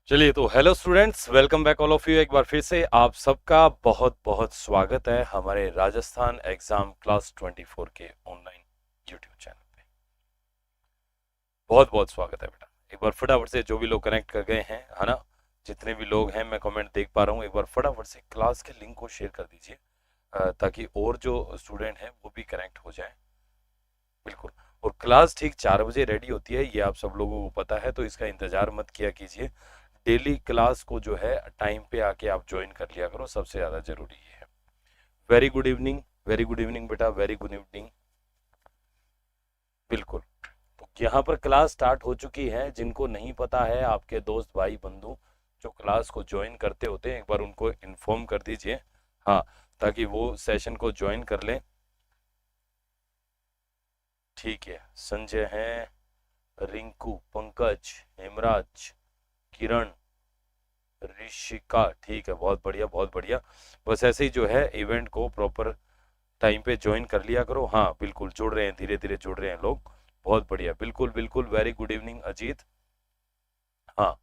चलिए तो hello students, welcome back all of you. एक बार फिर से आप सबका बहुत बहुत स्वागत है हमारे राजस्थान एग्जाम क्लास 24 के ऑनलाइन यूट्यूब चैनल पे। बहुत बहुत स्वागत है बेटा। एक बार फटाफट से जो भी लोग कनेक्ट कर गए हैं, है ना, जितने भी लोग हैं मैं कमेंट देख पा रहा हूँ, एक बार फटाफट से क्लास के लिंक को शेयर कर दीजिए ताकि और जो स्टूडेंट हैं वो भी कनेक्ट हो जाए। बिल्कुल। और क्लास ठीक 4 बजे रेडी होती है, ये आप सब लोगों को पता है, तो इसका इंतजार मत किया कीजिए। डेली क्लास को जो है टाइम पे आके आप ज्वाइन कर लिया करो, सबसे ज्यादा जरूरी ये है। Very good evening, very good evening बेटा, वेरी गुड इवनिंग। बिल्कुल। तो यहाँ पर क्लास स्टार्ट हो चुकी है। जिनको नहीं पता है, आपके दोस्त भाई बंधु जो क्लास को ज्वाइन करते होते हैं, एक बार उनको इन्फॉर्म कर दीजिए, हाँ, ताकि वो सेशन को ज्वाइन कर लें। ठीक है, संजय हैं, रिंकू, पंकज, हेमराज, किरण, ऋषिका, ठीक है, बहुत बढ़िया बहुत बढ़िया। बस ऐसे ही जो है इवेंट को प्रॉपर टाइम पे ज्वाइन कर लिया करो। हाँ बिल्कुल, जुड़ रहे हैं, धीरे धीरे जुड़ रहे हैं लोग, बहुत बढ़िया। बिल्कुल बिल्कुल, वेरी गुड इवनिंग अजीत। हाँ,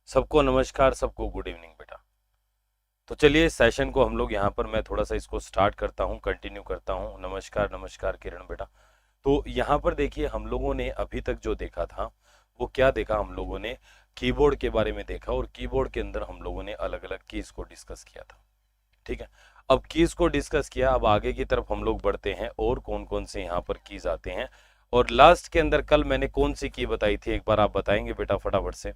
सबको नमस्कार, सबको गुड इवनिंग बेटा। तो चलिए सेशन को हम लोग यहाँ पर, मैं थोड़ा सा इसको स्टार्ट करता हूँ, कंटिन्यू करता हूँ। नमस्कार नमस्कार किरण बेटा। तो यहाँ पर देखिए, हम लोगों ने अभी तक जो देखा था वो क्या देखा, हम लोगों ने कीबोर्ड के बारे में देखा, और कीबोर्ड के अंदर हम लोगों ने अलग अलग कीज को डिस्कस किया था। ठीक है, अब कीज को डिस्कस किया, अब आगे की तरफ हम लोग बढ़ते हैं और कौन कौन से यहाँ पर कीज आते हैं। और लास्ट के अंदर कल मैंने कौन सी की बताई थी, एक बार आप बताएंगे बेटा फटाफट से।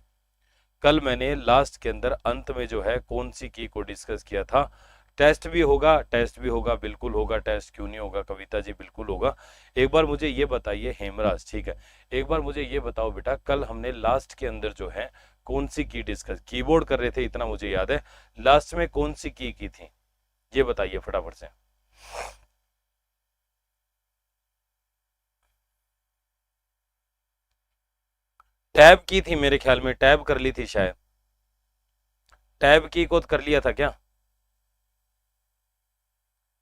कल मैंने लास्ट के अंदर अंत में जो है कौन सी की को डिस्कस किया था। टेस्ट भी होगा, टेस्ट भी होगा, बिल्कुल होगा टेस्ट, क्यों नहीं होगा कविता जी, बिल्कुल होगा। एक बार मुझे ये बताइए हेमराज, ठीक है, एक बार मुझे ये बताओ बेटा, कल हमने लास्ट के अंदर जो है कौन सी की डिस्कस, कीबोर्ड कर रहे थे इतना मुझे याद है, लास्ट में कौन सी की थी, ये बताइए फटाफट से। टैब की थी मेरे ख्याल में, टैब कर ली थी शायद, टैब की को कर लिया था क्या,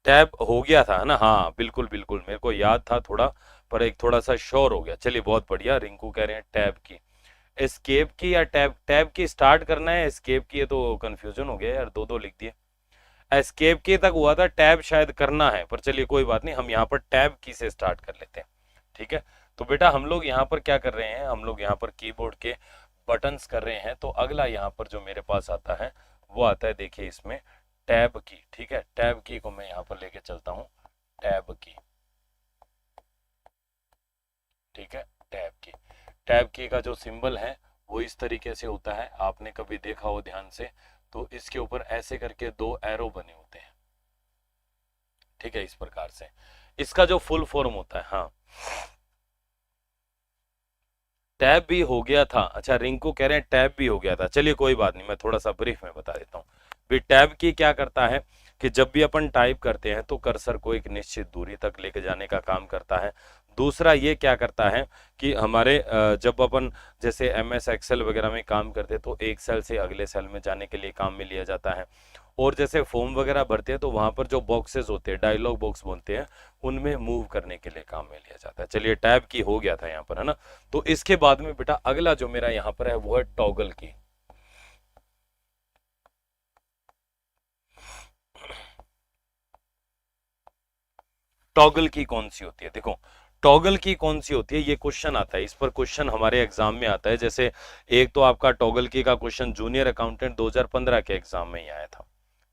टैब हो गया था ना, हाँ बिल्कुल बिल्कुल, मेरे को याद था थोड़ा, पर एक थोड़ा सा श्योर हो गया। चलिए बहुत बढ़िया, रिंकू कह रहे हैं टैब की। एस्केप की या टैब, टैब की स्टार्ट करना है, एस्केप की है तो कंफ्यूजन हो गया यार, दो दो लिख दिए। एस्केप की तक हुआ था, टैब शायद करना है, पर चलिए कोई बात नहीं, हम यहाँ पर टैब की से स्टार्ट कर लेते हैं। ठीक है, तो बेटा हम लोग यहाँ पर क्या कर रहे हैं, हम लोग यहाँ पर कीबोर्ड के बटन्स कर रहे हैं। तो अगला यहाँ पर जो मेरे पास आता है वो आता है, देखिए इसमें टैब की। ठीक है, टैब की को मैं यहाँ पर लेके चलता हूँ, टैब की। ठीक है, टैब की, टैब की का जो सिंबल है वो इस तरीके से होता है, आपने कभी देखा हो ध्यान से, तो इसके ऊपर ऐसे करके दो एरो बने होते हैं। ठीक है, इस प्रकार से इसका जो फुल फॉर्म होता है, हाँ, टैब भी हो गया था। अच्छा, रिंकू कह रहे हैं टैब भी हो गया था, चलिए कोई बात नहीं, मैं थोड़ा सा ब्रीफ में बता देता हूँ। भी टैब की क्या करता है कि जब भी अपन टाइप करते हैं तो कर्सर को एक निश्चित दूरी तक लेके जाने का काम करता है। दूसरा ये क्या करता है कि हमारे जब अपन जैसे एम एस एक्सेल वगैरह में काम करते हैं तो एक सेल से अगले सेल में जाने के लिए काम में लिया जाता है। और जैसे फॉर्म वगैरह भरते हैं तो वहां पर जो बॉक्सेस होते हैं, डायलॉग बॉक्स बोलते हैं, उनमें मूव करने के लिए काम में लिया जाता है। चलिए टैब की हो गया था यहाँ पर, है ना। तो इसके बाद में बेटा अगला जो मेरा यहाँ पर है वो है टॉगल की। टॉगल की कौन सी होती है, देखो टॉगल की कौन सी होती है, ये क्वेश्चन आता है, इस पर क्वेश्चन हमारे एग्जाम में आता है। जैसे एक तो आपका टॉगल की का क्वेश्चन जूनियर अकाउंटेंट 2015 के एग्जाम में ही आया था।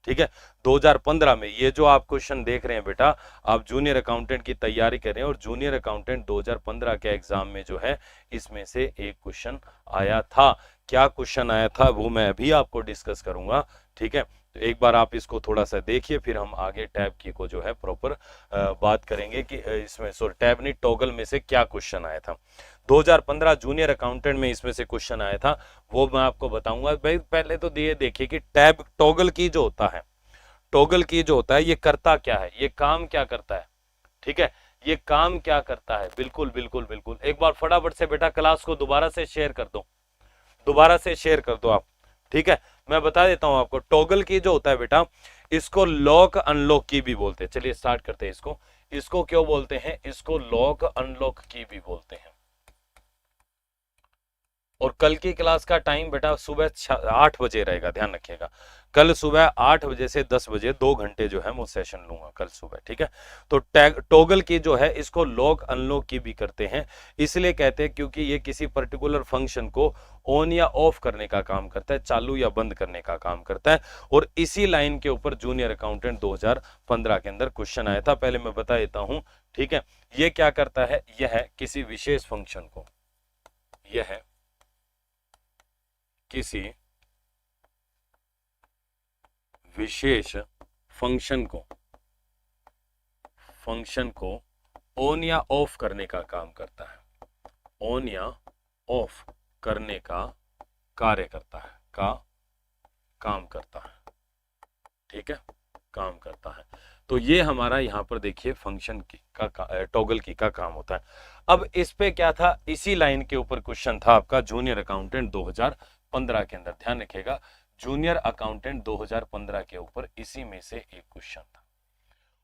ठीक है, 2015 में ये जो आप क्वेश्चन देख रहे हैं बेटा, आप जूनियर अकाउंटेंट की तैयारी कर रहे हैं और जूनियर अकाउंटेंट 2015 के एग्जाम में जो है इसमें से एक क्वेश्चन आया था। क्या क्वेश्चन आया था वो मैं अभी आपको डिस्कस करूंगा। ठीक है, तो एक बार आप इसको थोड़ा सा देखिए, फिर हम आगे टैब की को जो है प्रॉपर बात करेंगे कि इसमें सॉरी टैब नहीं टॉगल में से क्या क्वेश्चन आया था। 2015 जूनियर अकाउंटेंट में इसमें से क्वेश्चन आया था, वो मैं आपको बताऊंगा। भाई पहले तो ये देखिए कि टैब टॉगल की जो होता है, टॉगल की जो होता है ये करता क्या है, ये काम क्या करता है। ठीक है, ये काम क्या करता है, बिल्कुल बिल्कुल बिल्कुल। एक बार फटाफट से बेटा क्लास को दोबारा से शेयर कर दो, दोबारा से शेयर कर दो आप। ठीक है, मैं बता देता हूं आपको, टॉगल की जो होता है बेटा, इसको लॉक अनलॉक की भी बोलते हैं। चलिए स्टार्ट करते हैं इसको। इसको क्यों बोलते हैं, इसको लॉक अनलॉक की भी बोलते हैं। और कल की क्लास का टाइम बेटा सुबह 8 बजे रहेगा, ध्यान रखिएगा। कल सुबह 8 बजे से 10 बजे 2 घंटे जो है वो सेशन लूंगा कल सुबह, ठीक है। तो टॉगल की जो है इसको लॉक अनलॉक की भी करते हैं, इसलिए कहते हैं क्योंकि ये किसी पर्टिकुलर फंक्शन को ऑन या ऑफ करने का काम करता है, चालू या बंद करने का काम करता है। और इसी लाइन के ऊपर जूनियर अकाउंटेंट 2015 के अंदर क्वेश्चन आया था, पहले मैं बता देता हूं, ठीक है। ये क्या करता है, यह है किसी विशेष फंक्शन को, यह है किसी विशेष फंक्शन को ऑन या ऑफ करने का काम करता है, ऑन या ऑफ करने का कार्य करता है, काम करता है, ठीक है, काम करता है। तो ये हमारा यहाँ पर देखिए फंक्शन की का टॉगल की का काम होता है। अब इस पे क्या था, इसी लाइन के ऊपर क्वेश्चन था आपका जूनियर अकाउंटेंट 2015 के अंदर, ध्यान रखिएगा, जूनियर अकाउंटेंट 2015 के ऊपर इसी में से एक क्वेश्चन था।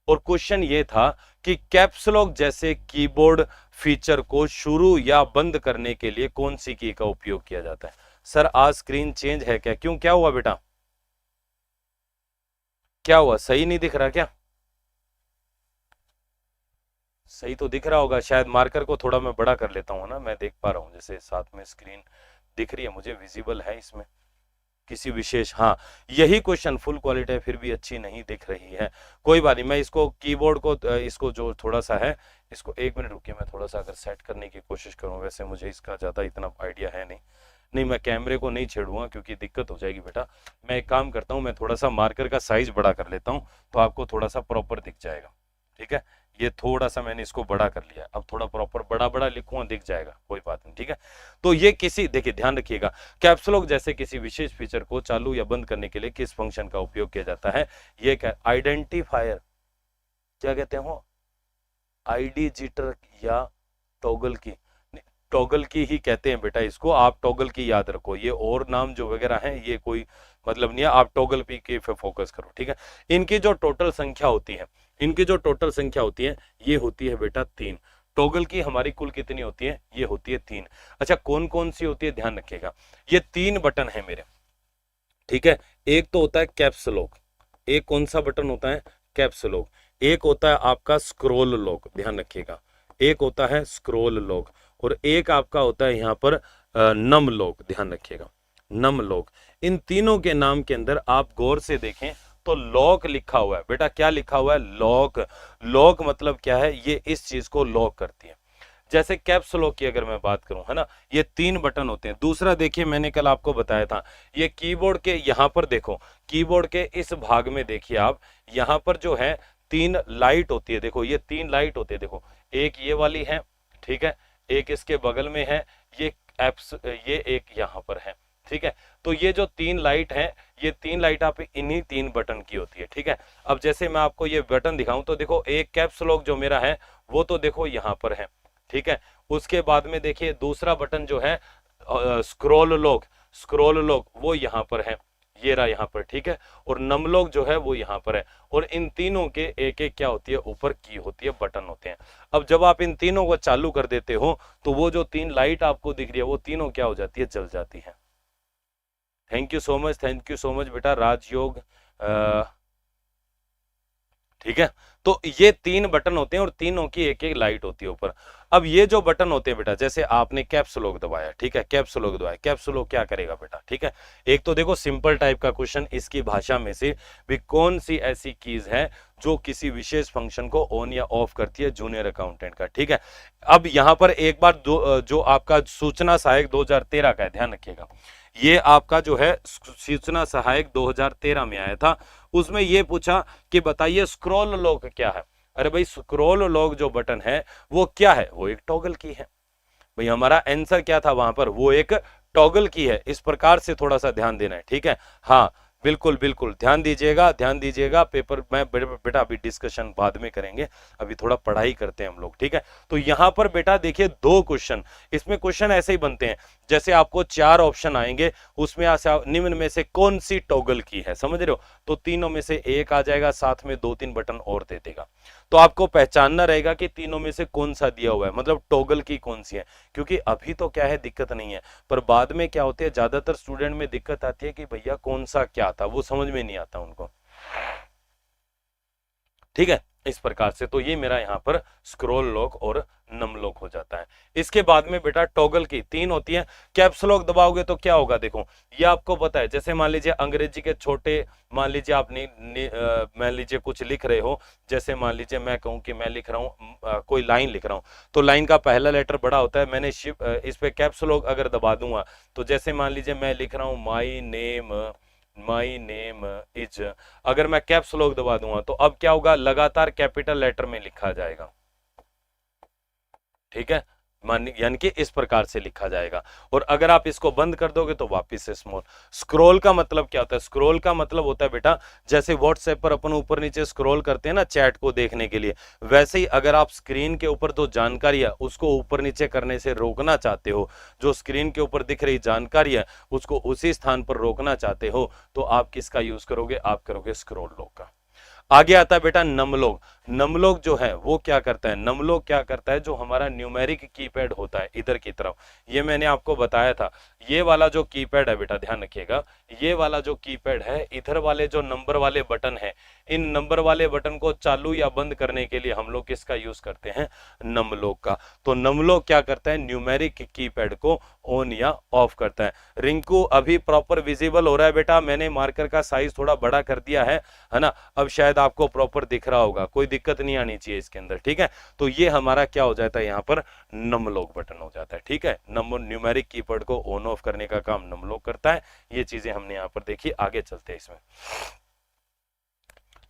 और क्वेश्चन ये था कि कैप्स लॉक जैसे कीबोर्ड फीचर को शुरू या बंद करने के लिए कौन सी की का उपयोग किया जाता है। सर आज स्क्रीन चेंज है क्या, क्यों, क्या हुआ बेटा, क्या हुआ, सही नहीं दिख रहा क्या? सही तो दिख रहा होगा शायद, मार्कर को थोड़ा मैं बड़ा कर लेता हूँ ना, मैं देख पा रहा हूँ, जैसे साथ में स्क्रीन दिख रही है मुझे, विजिबल है इसमें किसी विशेष, हाँ यही क्वेश्चन, फुल क्वालिटी फिर भी अच्छी नहीं दिख रही है, कोई बात नहीं, मैं इसको कीबोर्ड को इसको जो थोड़ा सा है इसको 1 मिनट रुकिए, मैं थोड़ा सा अगर सेट करने की कोशिश करूँ, वैसे मुझे इसका ज़्यादा इतना आइडिया है नहीं, मैं कैमरे को नहीं छेड़ूंगा क्योंकि दिक्कत हो जाएगी बेटा। मैं एक काम करता हूँ, मैं थोड़ा सा मार्कर का साइज बड़ा कर लेता हूँ तो आपको थोड़ा सा प्रॉपर दिख जाएगा, ठीक है। ये थोड़ा सा मैंने इसको बड़ा कर लिया, अब थोड़ा प्रॉपर बड़ा लिखूंगा दिख जाएगा, कोई बात नहीं, ठीक है। तो ये किसी, देखिए ध्यान रखिएगा, कैप्स लॉक जैसे किसी विशेष फीचर को चालू या बंद करने के लिए किस फंक्शन का उपयोग किया जाता है, ये क्या, आइडेंटिफायर, क्या कहते हो, आईडी जिटर या टॉगल की, टॉगल की ही कहते हैं बेटा इसको, आप टॉगल की याद रखो, ये और नाम जो वगैरह हैं ये कोई मतलब नहीं है, आप टॉगल पी के फोकस करो, ठीक है। इनकी जो टोटल संख्या होती है, ये होती है बेटा 3। टॉगल की हमारी कुल कितनी होती है, ये होती है 3। अच्छा कौन कौन सी होती है, ध्यान रखिएगा, ये 3 बटन है मेरे, ठीक है। एक तो होता है कैप्स लॉक, एक कौन सा बटन होता है, कैप्स लॉक, एक होता है आपका स्क्रॉल लॉक, ध्यान रखिएगा, एक होता है स्क्रॉल लॉक, और एक आपका होता है यहाँ पर नम लॉक, ध्यान रखिएगा, नम लॉक। इन तीनों के नाम के अंदर आप गौर से देखें तो लॉक लिखा हुआ है बेटा, क्या लिखा हुआ है, लॉक। लॉक मतलब क्या है, ये इस चीज को लॉक करती है। जैसे कैप्स लॉक की अगर मैं बात करूं, है ना, ये 3 बटन होते हैं। दूसरा देखिए, मैंने कल आपको बताया था, ये कीबोर्ड के यहाँ पर देखो, कीबोर्ड के इस भाग में देखिए आप, यहाँ पर जो है 3 लाइट होती है, देखो ये 3 लाइट होती है, देखो एक ये वाली है, ठीक है, एक इसके बगल में है, ये एक यहाँ पर है, ठीक है। तो ये जो 3 लाइट है, ये 3 लाइट आप इन्हीं 3 बटन की होती है, ठीक है। अब जैसे मैं आपको ये बटन दिखाऊं तो देखो, एक कैप्स लॉक जो मेरा है वो तो देखो यहाँ पर है, ठीक है। उसके बाद में देखिए दूसरा बटन जो है स्क्रॉल लॉक वो यहाँ पर है, ये रहा यहाँ पर, ठीक है। और नम लॉक जो है वो यहाँ पर है, और इन तीनों के एक एक क्या होती है, ऊपर की होती है, बटन होते हैं। अब जब आप इन तीनों को चालू कर देते हो तो वो जो 3 लाइट आपको दिख रही है वो तीनों क्या हो जाती है, जल जाती है। थैंक यू सो मच बेटा राजयोग, ठीक है। तो ये 3 बटन होते हैं और तीनों की एक एक लाइट होती है ऊपर। अब ये जो बटन होते हैं बेटा, जैसे आपने कैप्स लॉक दबाया, ठीक है, कैप्स लॉक दबाया, कैप्स लॉक क्या करेगा बेटा, ठीक है। एक तो देखो सिंपल टाइप का क्वेश्चन, इसकी भाषा में से भी कौन सी ऐसी कीज है जो किसी विशेष फंक्शन को ऑन या ऑफ करती है जूनियर अकाउंटेंट का, ठीक है। अब यहाँ पर एक बार जो आपका सूचना सहायक 2013 का है, ध्यान रखिएगा, ये आपका जो है सूचना सहायक 2013 में आया था। उसमें ये पूछा कि बताइए स्क्रॉल लॉक क्या है। अरे भाई स्क्रॉल लॉक जो बटन है वो क्या है, वो एक टॉगल की है। भाई हमारा आंसर क्या था वहां पर, वो एक टॉगल की है। इस प्रकार से थोड़ा सा ध्यान देना है, ठीक है। हाँ बिल्कुल बिल्कुल ध्यान दीजिएगा। पेपर में बेटा अभी डिस्कशन बाद में करेंगे, अभी थोड़ा पढ़ाई करते हैं हम लोग, ठीक है। तो यहाँ पर बेटा देखिए 2 क्वेश्चन, इसमें क्वेश्चन ऐसे ही बनते हैं, जैसे आपको 4 ऑप्शन आएंगे, उसमें निम्न में से कौन सी टॉगल की है, समझ रहे हो, तो तीनों में से एक आ जाएगा, साथ में 2-3 बटन और दे देगा। तो आपको पहचानना रहेगा कि तीनों में से कौन सा दिया हुआ है, मतलब टॉगल की कौन सी है। क्योंकि अभी तो क्या है, दिक्कत नहीं है, पर बाद में क्या होती है, ज्यादातर स्टूडेंट में दिक्कत आती है कि भैया कौन सा क्या था, वो समझ में नहीं आता उनको। ठीक है, इस प्रकार से तो ये मेरा यहाँ पर स्क्रॉल लॉक और नम लॉक हो जाता है। इसके बाद में बेटा टॉगल की 3 होती है। कैप्स लॉक दबाओगे तो क्या होगा, देखो ये आपको पता है, जैसे मान लीजिए अंग्रेजी के छोटे, मान लीजिए आप मान लीजिए कुछ लिख रहे हो, जैसे मान लीजिए मैं कहूं कि मैं लिख रहा हूं कोई लाइन लिख रहा हूं, तो लाइन का पहला लेटर बड़ा होता है, मैंने इस पे कैप्स लॉक अगर दबा दूंगा, तो जैसे मान लीजिए मैं लिख रहा हूं माई नेम इज, अगर मैं कैप्स लॉक दबा दूंगा तो अब क्या होगा, लगातार कैपिटल लेटर में लिखा जाएगा। ठीक है, यानी कि इस प्रकार से लिखा जाएगा। और अगर आप इसको बंद कर दोगे तो वापस से स्मॉल। स्क्रॉल का मतलब क्या होता है, स्क्रॉल का मतलब होता है बेटा, जैसे व्हाट्सएप पर अपन ऊपर नीचे स्क्रॉल करते हैं ना चैट को देखने के लिए, वैसे ही अगर आप स्क्रीन के ऊपर जो जानकारी है उसको ऊपर नीचे करने से रोकना चाहते हो, जो स्क्रीन के ऊपर दिख रही जानकारी है उसको उसी स्थान पर रोकना चाहते हो, तो आप किसका यूज करोगे, आप करोगे स्क्रॉल लॉक का। आगे आता है बेटा नमलोक। नमलोक जो है वो क्या करता है, नमलोक क्या करता है, जो हमारा न्यूमेरिक कीपैड होता है इधर की तरफ, ये मैंने आपको बताया था, ये वाला जो कीपैड है बेटा ध्यान रखिएगा, ये वाला जो कीपैड है, इधर वाले जो नंबर वाले बटन है, इन नंबर वाले बटन को चालू या बंद करने के लिए हम लोग किसका यूज करते हैं, नमलोक का। तो नमलोक क्या करता है, न्यूमेरिक कीपैड को ऑन या ऑफ करता है। रिंकू अभी प्रॉपर विजिबल हो रहा है बेटा, मैंने मार्कर का साइज थोड़ा बड़ा कर दिया है ना, अब शायद आपको प्रॉपर दिख रहा होगा, कोई दिक्कत नहीं आनी चाहिए इसके अंदर। ठीक है, तो ये हमारा क्या हो जाता है, यहाँ पर नमलोक बटन हो जाता है। ठीक है, न्यूमेरिक कीपैड को ऑन ऑफ करने का काम नमलोक करता है। ये चीजें हमने यहाँ पर देखी, आगे चलते हैं इसमें।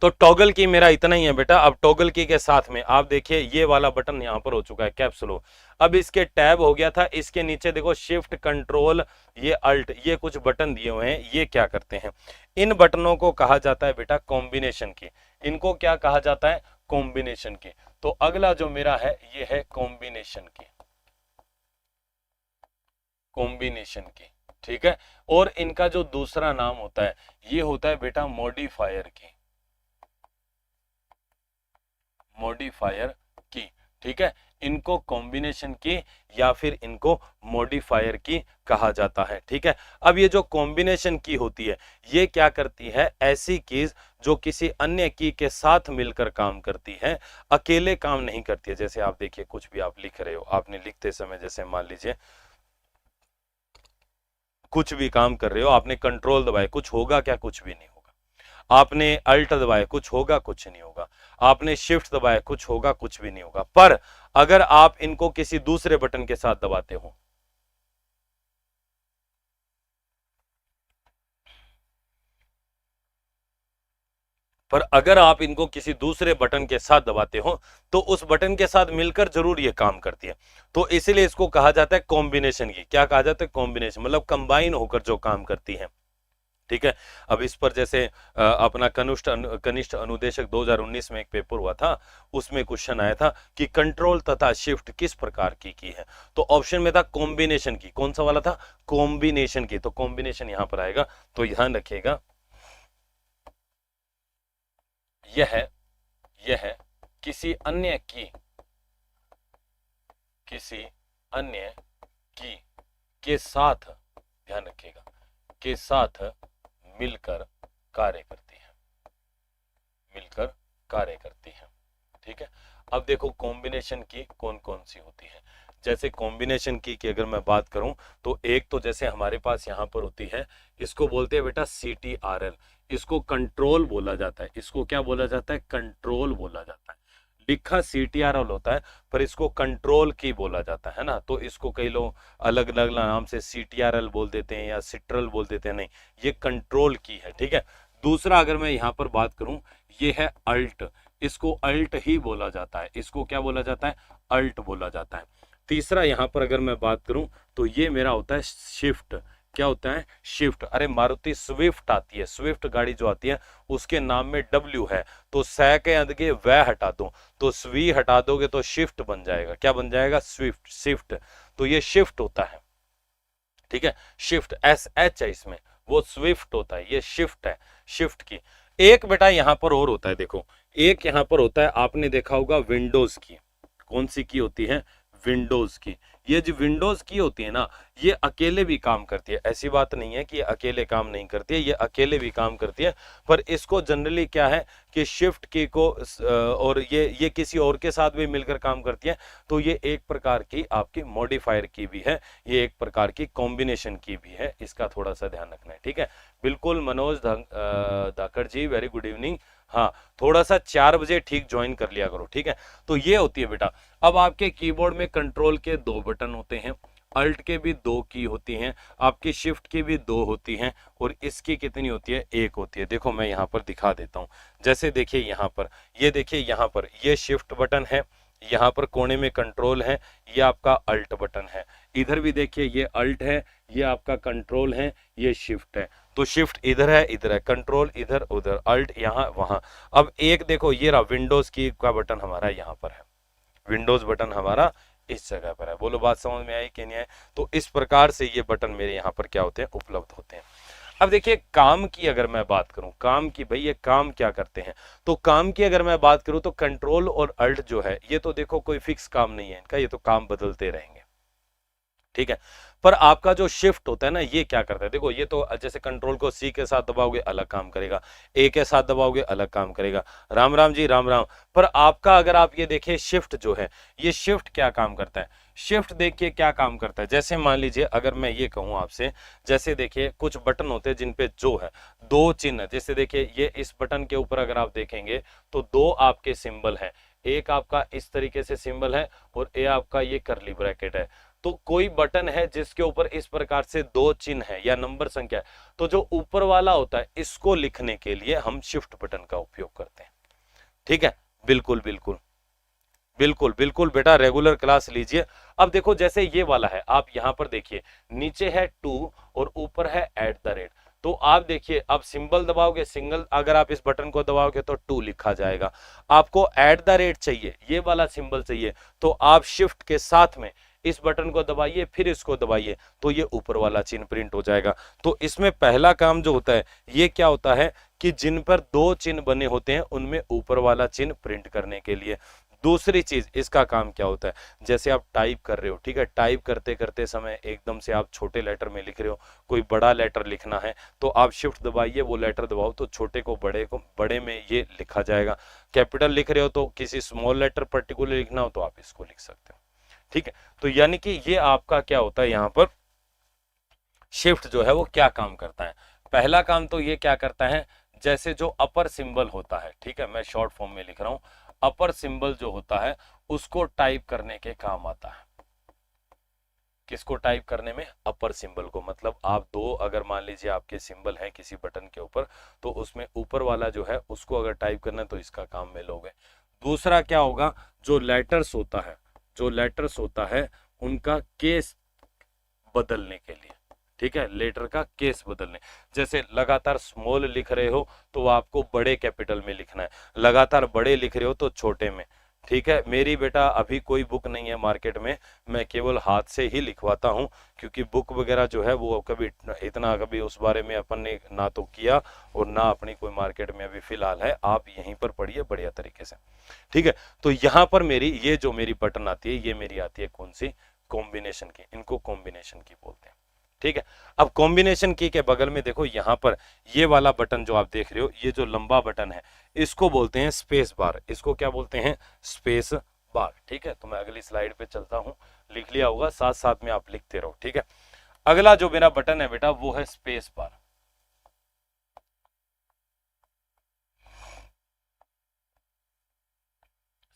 तो टॉगल की मेरा इतना ही है बेटा। अब टॉगल की के साथ में आप देखिए ये वाला बटन यहां पर हो चुका है कैप्स लॉक। अब इसके टैब हो गया था, इसके नीचे देखो शिफ्ट कंट्रोल ये अल्ट ये कुछ बटन दिए हुए हैं, ये क्या करते हैं, इन बटनों को कहा जाता है बेटा कॉम्बिनेशन की। इनको क्या कहा जाता है, कॉम्बिनेशन की। तो अगला जो मेरा है ये है कॉम्बिनेशन की, कॉम्बिनेशन की। ठीक है, और इनका जो दूसरा नाम होता है ये होता है बेटा मॉडिफायर की, मॉडिफायर की। ठीक है, इनको कॉम्बिनेशन की या फिर इनको मॉडिफायर की कहा जाता है। ठीक है, अब ये जो कॉम्बिनेशन की होती है ये क्या करती है, ऐसी कीज जो किसी अन्य की के साथ मिलकर काम करती है, अकेले काम नहीं करती है। जैसे आप देखिए कुछ भी आप लिख रहे हो, आपने लिखते समय जैसे मान लीजिए कुछ भी काम कर रहे हो, आपने कंट्रोल दबाया, कुछ होगा क्या, कुछ भी नहीं होगा। आपने अल्ट दबाया, कुछ होगा, कुछ नहीं होगा। आपने शिफ्ट दबाया, कुछ होगा, कुछ भी नहीं होगा। पर अगर आप इनको किसी दूसरे बटन के साथ दबाते हो, पर अगर आप इनको किसी दूसरे बटन के साथ दबाते हो तो उस बटन के साथ मिलकर जरूर ये काम करती है। तो इसीलिए इसको कहा जाता है कॉम्बिनेशन की। क्या कहा जाता है, कॉम्बिनेशन, मतलब कंबाइन होकर जो काम करती है। ठीक है, अब इस पर जैसे अपना कनिष्ठ अनुदेशक 2019 में एक पेपर हुआ था, उसमें क्वेश्चन आया था कि कंट्रोल तथा शिफ्ट किस प्रकार की है। तो ऑप्शन में था कॉम्बिनेशन की, कौन सा वाला था, कॉम्बिनेशन की। तो कॉम्बिनेशन यहां पर आएगा, तो ध्यान रखिएगा यह है किसी अन्य की के साथ, ध्यान रखिएगा, के साथ मिलकर कार्य करती है, मिलकर कार्य करती है। ठीक है, अब देखो कॉम्बिनेशन की कौन कौन सी होती है। जैसे कॉम्बिनेशन की अगर मैं बात करूं तो एक तो जैसे हमारे पास यहां पर होती है, इसको बोलते हैं बेटा CTRL, इसको कंट्रोल बोला जाता है। इसको क्या बोला जाता है, कंट्रोल बोला जाता है। लिखा CTRL होता है पर इसको कंट्रोल की बोला जाता है ना। तो इसको कई लोग अलग अलग नाम से CTRL बोल देते हैं या सिट्रल बोल देते हैं, नहीं, ये कंट्रोल की है। ठीक है, दूसरा अगर मैं यहाँ पर बात करूं, ये है अल्ट, इसको अल्ट ही बोला जाता है। इसको क्या बोला जाता है, अल्ट बोला जाता है। तीसरा यहाँ पर अगर मैं बात करूं तो ये मेरा होता है शिफ्ट। क्या होता है, शिफ्ट। अरे मारुति स्विफ्ट आती है, स्विफ्ट गाड़ी जो आती है उसके नाम में W है, तो स के आगे वह हटा दो, तो स्वी हटा दोगे तो शिफ्ट बन जाएगा। क्या बन जाएगा, स्विफ्ट, शिफ्ट। तो ये शिफ्ट होता है। ठीक है, शिफ्ट SH है इसमें, वो स्विफ्ट होता है, ये शिफ्ट है, शिफ्ट की। एक बेटा यहां पर और होता है, देखो एक यहां पर होता है, आपने देखा होगा विंडोज की, कौन सी की होती है, विंडोज की। ये जो विंडोज की होती है ना, ये अकेले भी काम करती है, ऐसी बात नहीं है कि ये अकेले काम नहीं करती है, ये अकेले भी काम करती है, पर इसको जनरली क्या है कि शिफ्ट की को और ये किसी और के साथ भी मिलकर काम करती है, तो ये एक प्रकार की आपकी मॉडिफायर की भी है, ये एक प्रकार की कॉम्बिनेशन की भी है, इसका थोड़ा सा ध्यान रखना है, ठीक है। बिल्कुल मनोज धाकड़ जी, वेरी गुड इवनिंग। हाँ, थोड़ा सा 4 बजे ठीक ज्वाइन कर लिया करो, ठीक है। तो ये होती है बेटा। अब आपके कीबोर्ड में कंट्रोल के 2 बटन होते हैं, अल्ट के भी 2 की होती हैं, आपकी शिफ्ट की भी 2 होती हैं, और इसकी कितनी होती है, 1 होती है। देखो मैं यहाँ पर दिखा देता हूँ, जैसे देखिए यहाँ पर, ये देखिए यहाँ पर ये शिफ्ट बटन है, यहाँ पर कोने में कंट्रोल है, ये आपका अल्ट बटन है, इधर भी देखिए ये अल्ट है, ये आपका कंट्रोल है, ये शिफ्ट है। तो शिफ्ट इधर है, कंट्रोल इधर उधर, अल्ट यहाँ वहां। अब एक देखो ये रहा विंडोज की का बटन हमारा यहाँ पर है, विंडोज बटन हमारा इस जगह पर है। बोलो बात समझ में आई कि नहीं है। तो इस प्रकार से ये बटन मेरे यहाँ पर क्या होते हैं, उपलब्ध होते हैं। अब देखिए काम की अगर मैं बात करूं, काम की, भाई ये काम क्या करते हैं, तो काम की अगर मैं बात करूं तो कंट्रोल और अल्ट जो है, ये तो देखो कोई फिक्स काम नहीं है इनका, ये तो काम बदलते रहेंगे, ठीक है। पर आपका जो शिफ्ट होता है ना, ये क्या करता है, देखो ये तो जैसे कंट्रोल को सी के साथ दबाओगे अलग काम करेगा, ए के साथ दबाओगे अलग काम करेगा। राम राम जी, राम राम। पर आपका अगर आप ये देखिए शिफ्ट जो है, ये शिफ्ट क्या काम करता है, शिफ्ट देखिए क्या काम करता है। जैसे मान लीजिए अगर मैं ये कहूं आपसे, जैसे देखिए कुछ बटन होते हैं जिनपे जो है 2 चिन्ह, जैसे देखिए ये इस बटन के ऊपर अगर आप देखेंगे तो 2 आपके सिंबल है, एक आपका इस तरीके से सिंबल है और ए आपका ये करली ब्रैकेट है। तो कोई बटन है जिसके ऊपर इस प्रकार से 2 चिन्ह है या नंबर संख्या है, तो जो ऊपर वाला होता है इसको लिखने के लिए हम शिफ्ट बटन का उपयोग करते हैं, ठीक है। बिल्कुल बिल्कुल बिल्कुल बिल्कुल बेटा, रेगुलर क्लास लीजिए। अब देखो जैसे ये वाला है, आप यहां पर देखिए नीचे है 2 और ऊपर है @, तो आप देखिए अब सिंबल दबाओगे, सिंगल अगर आप इस बटन को दबाओगे तो 2 लिखा जाएगा। आपको @ चाहिए, ये वाला सिंबल चाहिए, तो आप शिफ्ट के साथ में इस बटन को दबाइए, फिर इसको दबाइए, तो ये ऊपर वाला चिन्ह प्रिंट हो जाएगा। तो इसमें पहला काम जो होता है, ये क्या होता है कि जिन पर 2 चिन्ह बने होते हैं उनमें ऊपर वाला चिन्ह प्रिंट करने के लिए। दूसरी चीज इसका काम क्या होता है, जैसे आप टाइप कर रहे हो, ठीक है, टाइप करते करते समय एकदम से आप छोटे लेटर में लिख रहे हो, कोई बड़ा लेटर लिखना है, तो आप शिफ्ट दबाइए, वो लेटर दबाओ तो छोटे को बड़े में ये लिखा जाएगा। कैपिटल लिख रहे हो तो किसी स्मॉल लेटर पर्टिकुलर लिखना हो तो आप इसको लिख सकते हो, ठीक है। तो यानी कि ये आपका क्या होता है, यहाँ पर शिफ्ट जो है वो क्या काम करता है। पहला काम तो ये क्या करता है, जैसे जो अपर सिंबल होता है, ठीक है, मैं शॉर्ट फॉर्म में लिख रहा हूं, अपर सिंबल जो होता है उसको टाइप करने के काम आता है। किसको टाइप करने में, अपर सिंबल को। मतलब आप 2 अगर मान लीजिए आपके सिंबल हैं किसी बटन के ऊपर, तो उसमें ऊपर वाला जो है उसको अगर टाइप करना है तो इसका काम में लोगे। दूसरा क्या होगा, जो लेटर्स होता है, जो लेटर्स होता है उनका केस बदलने के लिए, ठीक है, लेटर का केस बदलने। जैसे लगातार स्मॉल लिख रहे हो तो आपको बड़े कैपिटल में लिखना है, लगातार बड़े लिख रहे हो तो छोटे में, ठीक है। मेरी बेटा अभी कोई बुक नहीं है मार्केट में, मैं केवल हाथ से ही लिखवाता हूं, क्योंकि बुक वगैरह जो है वो कभी इतना कभी उस बारे में अपन ने ना तो किया और ना अपनी कोई मार्केट में अभी फिलहाल है। आप यहीं पर पढ़िए बढ़िया तरीके से, ठीक है। तो यहाँ पर मेरी ये जो मेरी बटन आती है, ये मेरी आती है कौन सी, कॉम्बिनेशन की, इनको कॉम्बिनेशन की बोलते हैं, ठीक है। अब कॉम्बिनेशन की के बगल में देखो यहाँ पर ये वाला बटन जो आप देख रहे हो, ये जो लंबा बटन है इसको बोलते हैं स्पेस बार, इसको क्या बोलते हैं, स्पेस बार, ठीक है। तो मैं अगली स्लाइड पे चलता हूं, लिख लिया होगा, साथ साथ में आप लिखते रहो, ठीक है। अगला जो मेरा बटन है बेटा वो है स्पेस बार।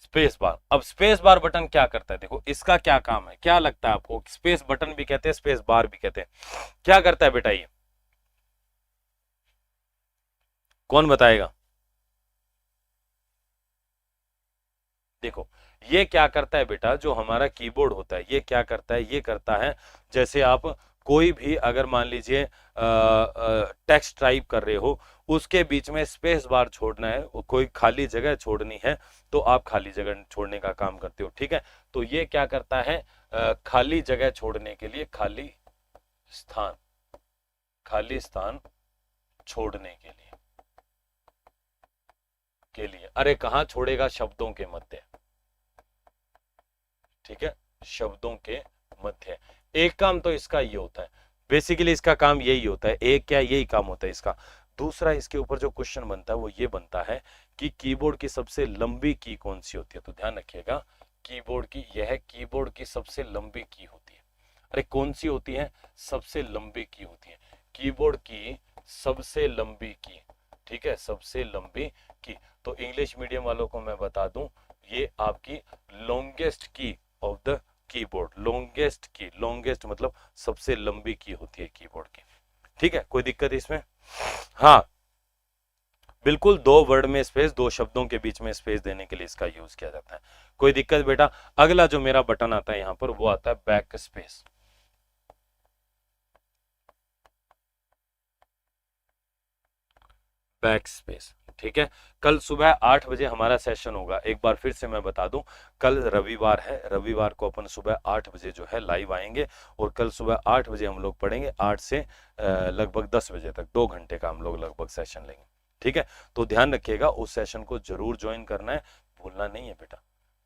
स्पेस बार, अब स्पेस बार बटन क्या करता है, देखो इसका क्या काम है, क्या लगता है आपको, स्पेस बटन भी कहते हैं स्पेस बार भी कहते हैं, क्या करता है बेटा ये, कौन बताएगा। देखो ये क्या करता है बेटा, जो हमारा कीबोर्ड होता है ये क्या करता है, ये करता है जैसे आप कोई भी अगर मान लीजिए टेक्स्ट टाइप कर रहे हो, उसके बीच में स्पेस बार छोड़ना है, कोई खाली जगह छोड़नी है तो आप खाली जगह छोड़ने का काम करते हो, ठीक है। तो ये क्या करता है, खाली जगह छोड़ने के लिए खाली स्थान, खाली स्थान छोड़ने के लिए। अरे कहाँ छोड़ेगा, शब्दों के मध्य, ठीक है, शब्दों के मध्य। एक काम तो इसका ये होता है, बेसिकली इसका काम यही होता है, एक क्या यही काम होता है इसका। दूसरा इसके ऊपर जो क्वेश्चन बनता है वो ये बनता है कि कीबोर्ड की सबसे लंबी की कौन सी होती है। तो ध्यान रखिएगा, कीबोर्ड की, यह कीबोर्ड की सबसे लंबी की होती है। अरे कौन सी होती है, सबसे लंबी की होती है, कीबोर्ड की सबसे लंबी की, ठीक है, सबसे लंबी की। तो इंग्लिश मीडियम वालों को मैं बता दूं, ये आपकी longest key of the keyboard, longest key, longest मतलब सबसे लंबी की होती है कीबोर्ड की, ठीक है, कोई दिक्कत इसमें? हाँ बिल्कुल, दो वर्ड में स्पेस, दो शब्दों के बीच में स्पेस देने के लिए इसका यूज किया जाता है। कोई दिक्कत बेटा? अगला जो मेरा बटन आता है यहां पर वो आता है बैक स्पेस। बैक स्पेस, ठीक है। कल सुबह 8 बजे हमारा सेशन होगा, एक बार फिर से मैं बता दूं, कल रविवार है, रविवार को अपन सुबह 8 बजे जो है लाइव आएंगे और कल सुबह 8 बजे हम लोग पढ़ेंगे, 8 से लगभग 10 बजे तक 2 घंटे का हम लोग लगभग सेशन लेंगे, ठीक है। तो ध्यान रखिएगा, उस सेशन को जरूर ज्वाइन करना है, भूलना नहीं है बेटा,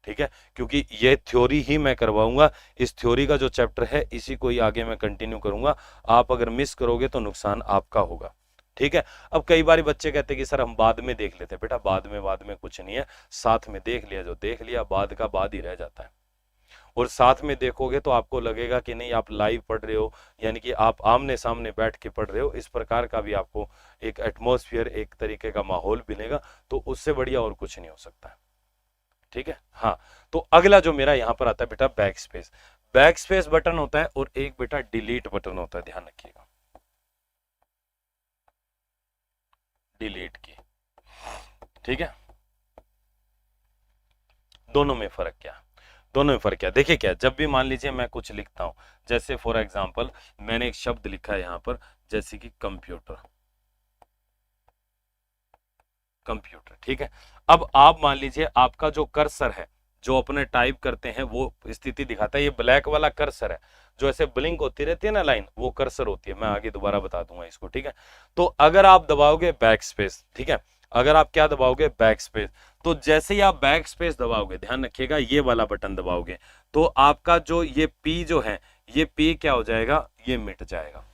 ठीक है, क्योंकि ये थ्योरी ही मैं करवाऊंगा, इस थ्योरी का जो चैप्टर है इसी को ही आगे मैं कंटिन्यू करूंगा। आप अगर मिस करोगे तो नुकसान आपका होगा, ठीक है। अब कई बार बच्चे कहते हैं कि सर हम बाद में देख लेते हैं, बेटा बाद में कुछ नहीं है, साथ में देख लिया, जो देख लिया बाद का बाद ही रह जाता है। और साथ में देखोगे तो आपको लगेगा कि नहीं आप लाइव पढ़ रहे हो, यानी कि आप आमने सामने बैठ के पढ़ रहे हो, इस प्रकार का भी आपको एक एटमॉस्फेयर, एक तरीके का माहौल मिलेगा, तो उससे बढ़िया और कुछ नहीं हो सकता है, ठीक है। हाँ, तो अगला जो मेरा यहाँ पर आता है बेटा back space. Back space button होता है और एक बेटा डिलीट बटन होता है, ध्यान रखिएगा, डिलीट की, ठीक है। दोनों में फर्क क्या, दोनों में फर्क क्या, देखिए क्या, जब भी मान लीजिए मैं कुछ लिखता हूं, जैसे फॉर एग्जांपल मैंने एक शब्द लिखा है यहां पर, जैसे कि कंप्यूटर, कंप्यूटर, ठीक है। अब आप मान लीजिए आपका जो कर्सर है, जो अपने टाइप करते हैं वो स्थिति दिखाता है, ये ब्लैक वाला कर्सर है, जो ऐसे ब्लिंक होती रहती है ना लाइन, वो कर्सर होती है, मैं आगे दोबारा बता दूंगा इसको, ठीक है। तो अगर आप दबाओगे बैक स्पेस, ठीक है, अगर आप क्या दबाओगे बैक स्पेस, तो जैसे ही आप बैक स्पेस दबाओगे, ध्यान रखिएगा ये वाला बटन दबाओगे, तो आपका जो ये पी जो है, ये पी क्या हो जाएगा, ये मिट जाएगा,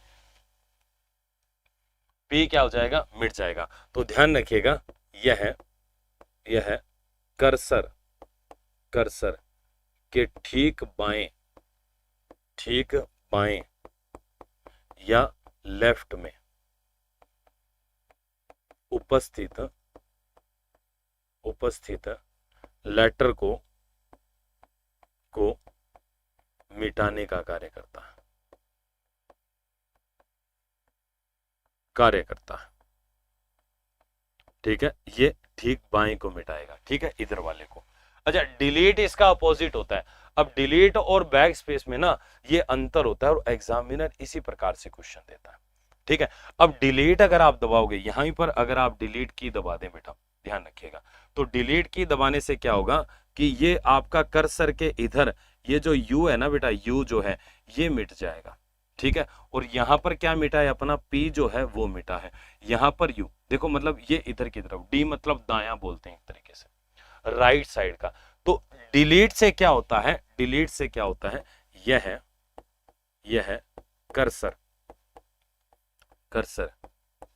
पी क्या हो जाएगा, मिट जाएगा। तो ध्यान रखिएगा यह है कर्सर, कर्सर के ठीक बाएं, ठीक बाएं या लेफ्ट में उपस्थित लेटर को मिटाने का कार्य करता है, ठीक है, ये ठीक बाएं को मिटाएगा, ठीक है, इधर वाले को। अच्छा, डिलीट इसका अपोजिट होता है। अब डिलीट और बैक स्पेस में ना ये अंतर होता है और एग्जामिनर इसी प्रकार से क्वेश्चन देता है, ठीक है। अब डिलीट अगर आप दबाओगे, यहां पर अगर आप डिलीट की दबा दें बेटा, ध्यान रखिएगा, तो डिलीट की दबाने से क्या होगा कि ये आपका कर्सर के इधर ये जो यू है ना बेटा, यू जो है ये मिट जाएगा, ठीक है। और यहां पर क्या मिटा है अपना, पी जो है वो मिटा है, यहां पर यू देखो, मतलब ये इधर की तरफ, डी मतलब दायां बोलते हैं एक तरीके से, राइट साइड का। तो डिलीट से क्या होता है, डिलीट से क्या होता है, यह है कर्सर, कर्सर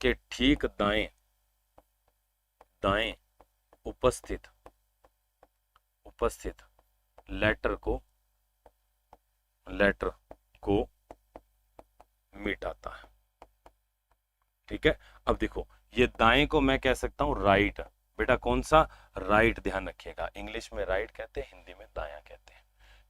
के ठीक दाएं उपस्थित लेटर को मिटाता है, ठीक है। अब देखो ये दाएं को मैं कह सकता हूं राइट, बेटा कौन सा, राइट, ध्यान रखिएगा, इंग्लिश में राइट कहते हैं, हिंदी में दायां कहते हैं,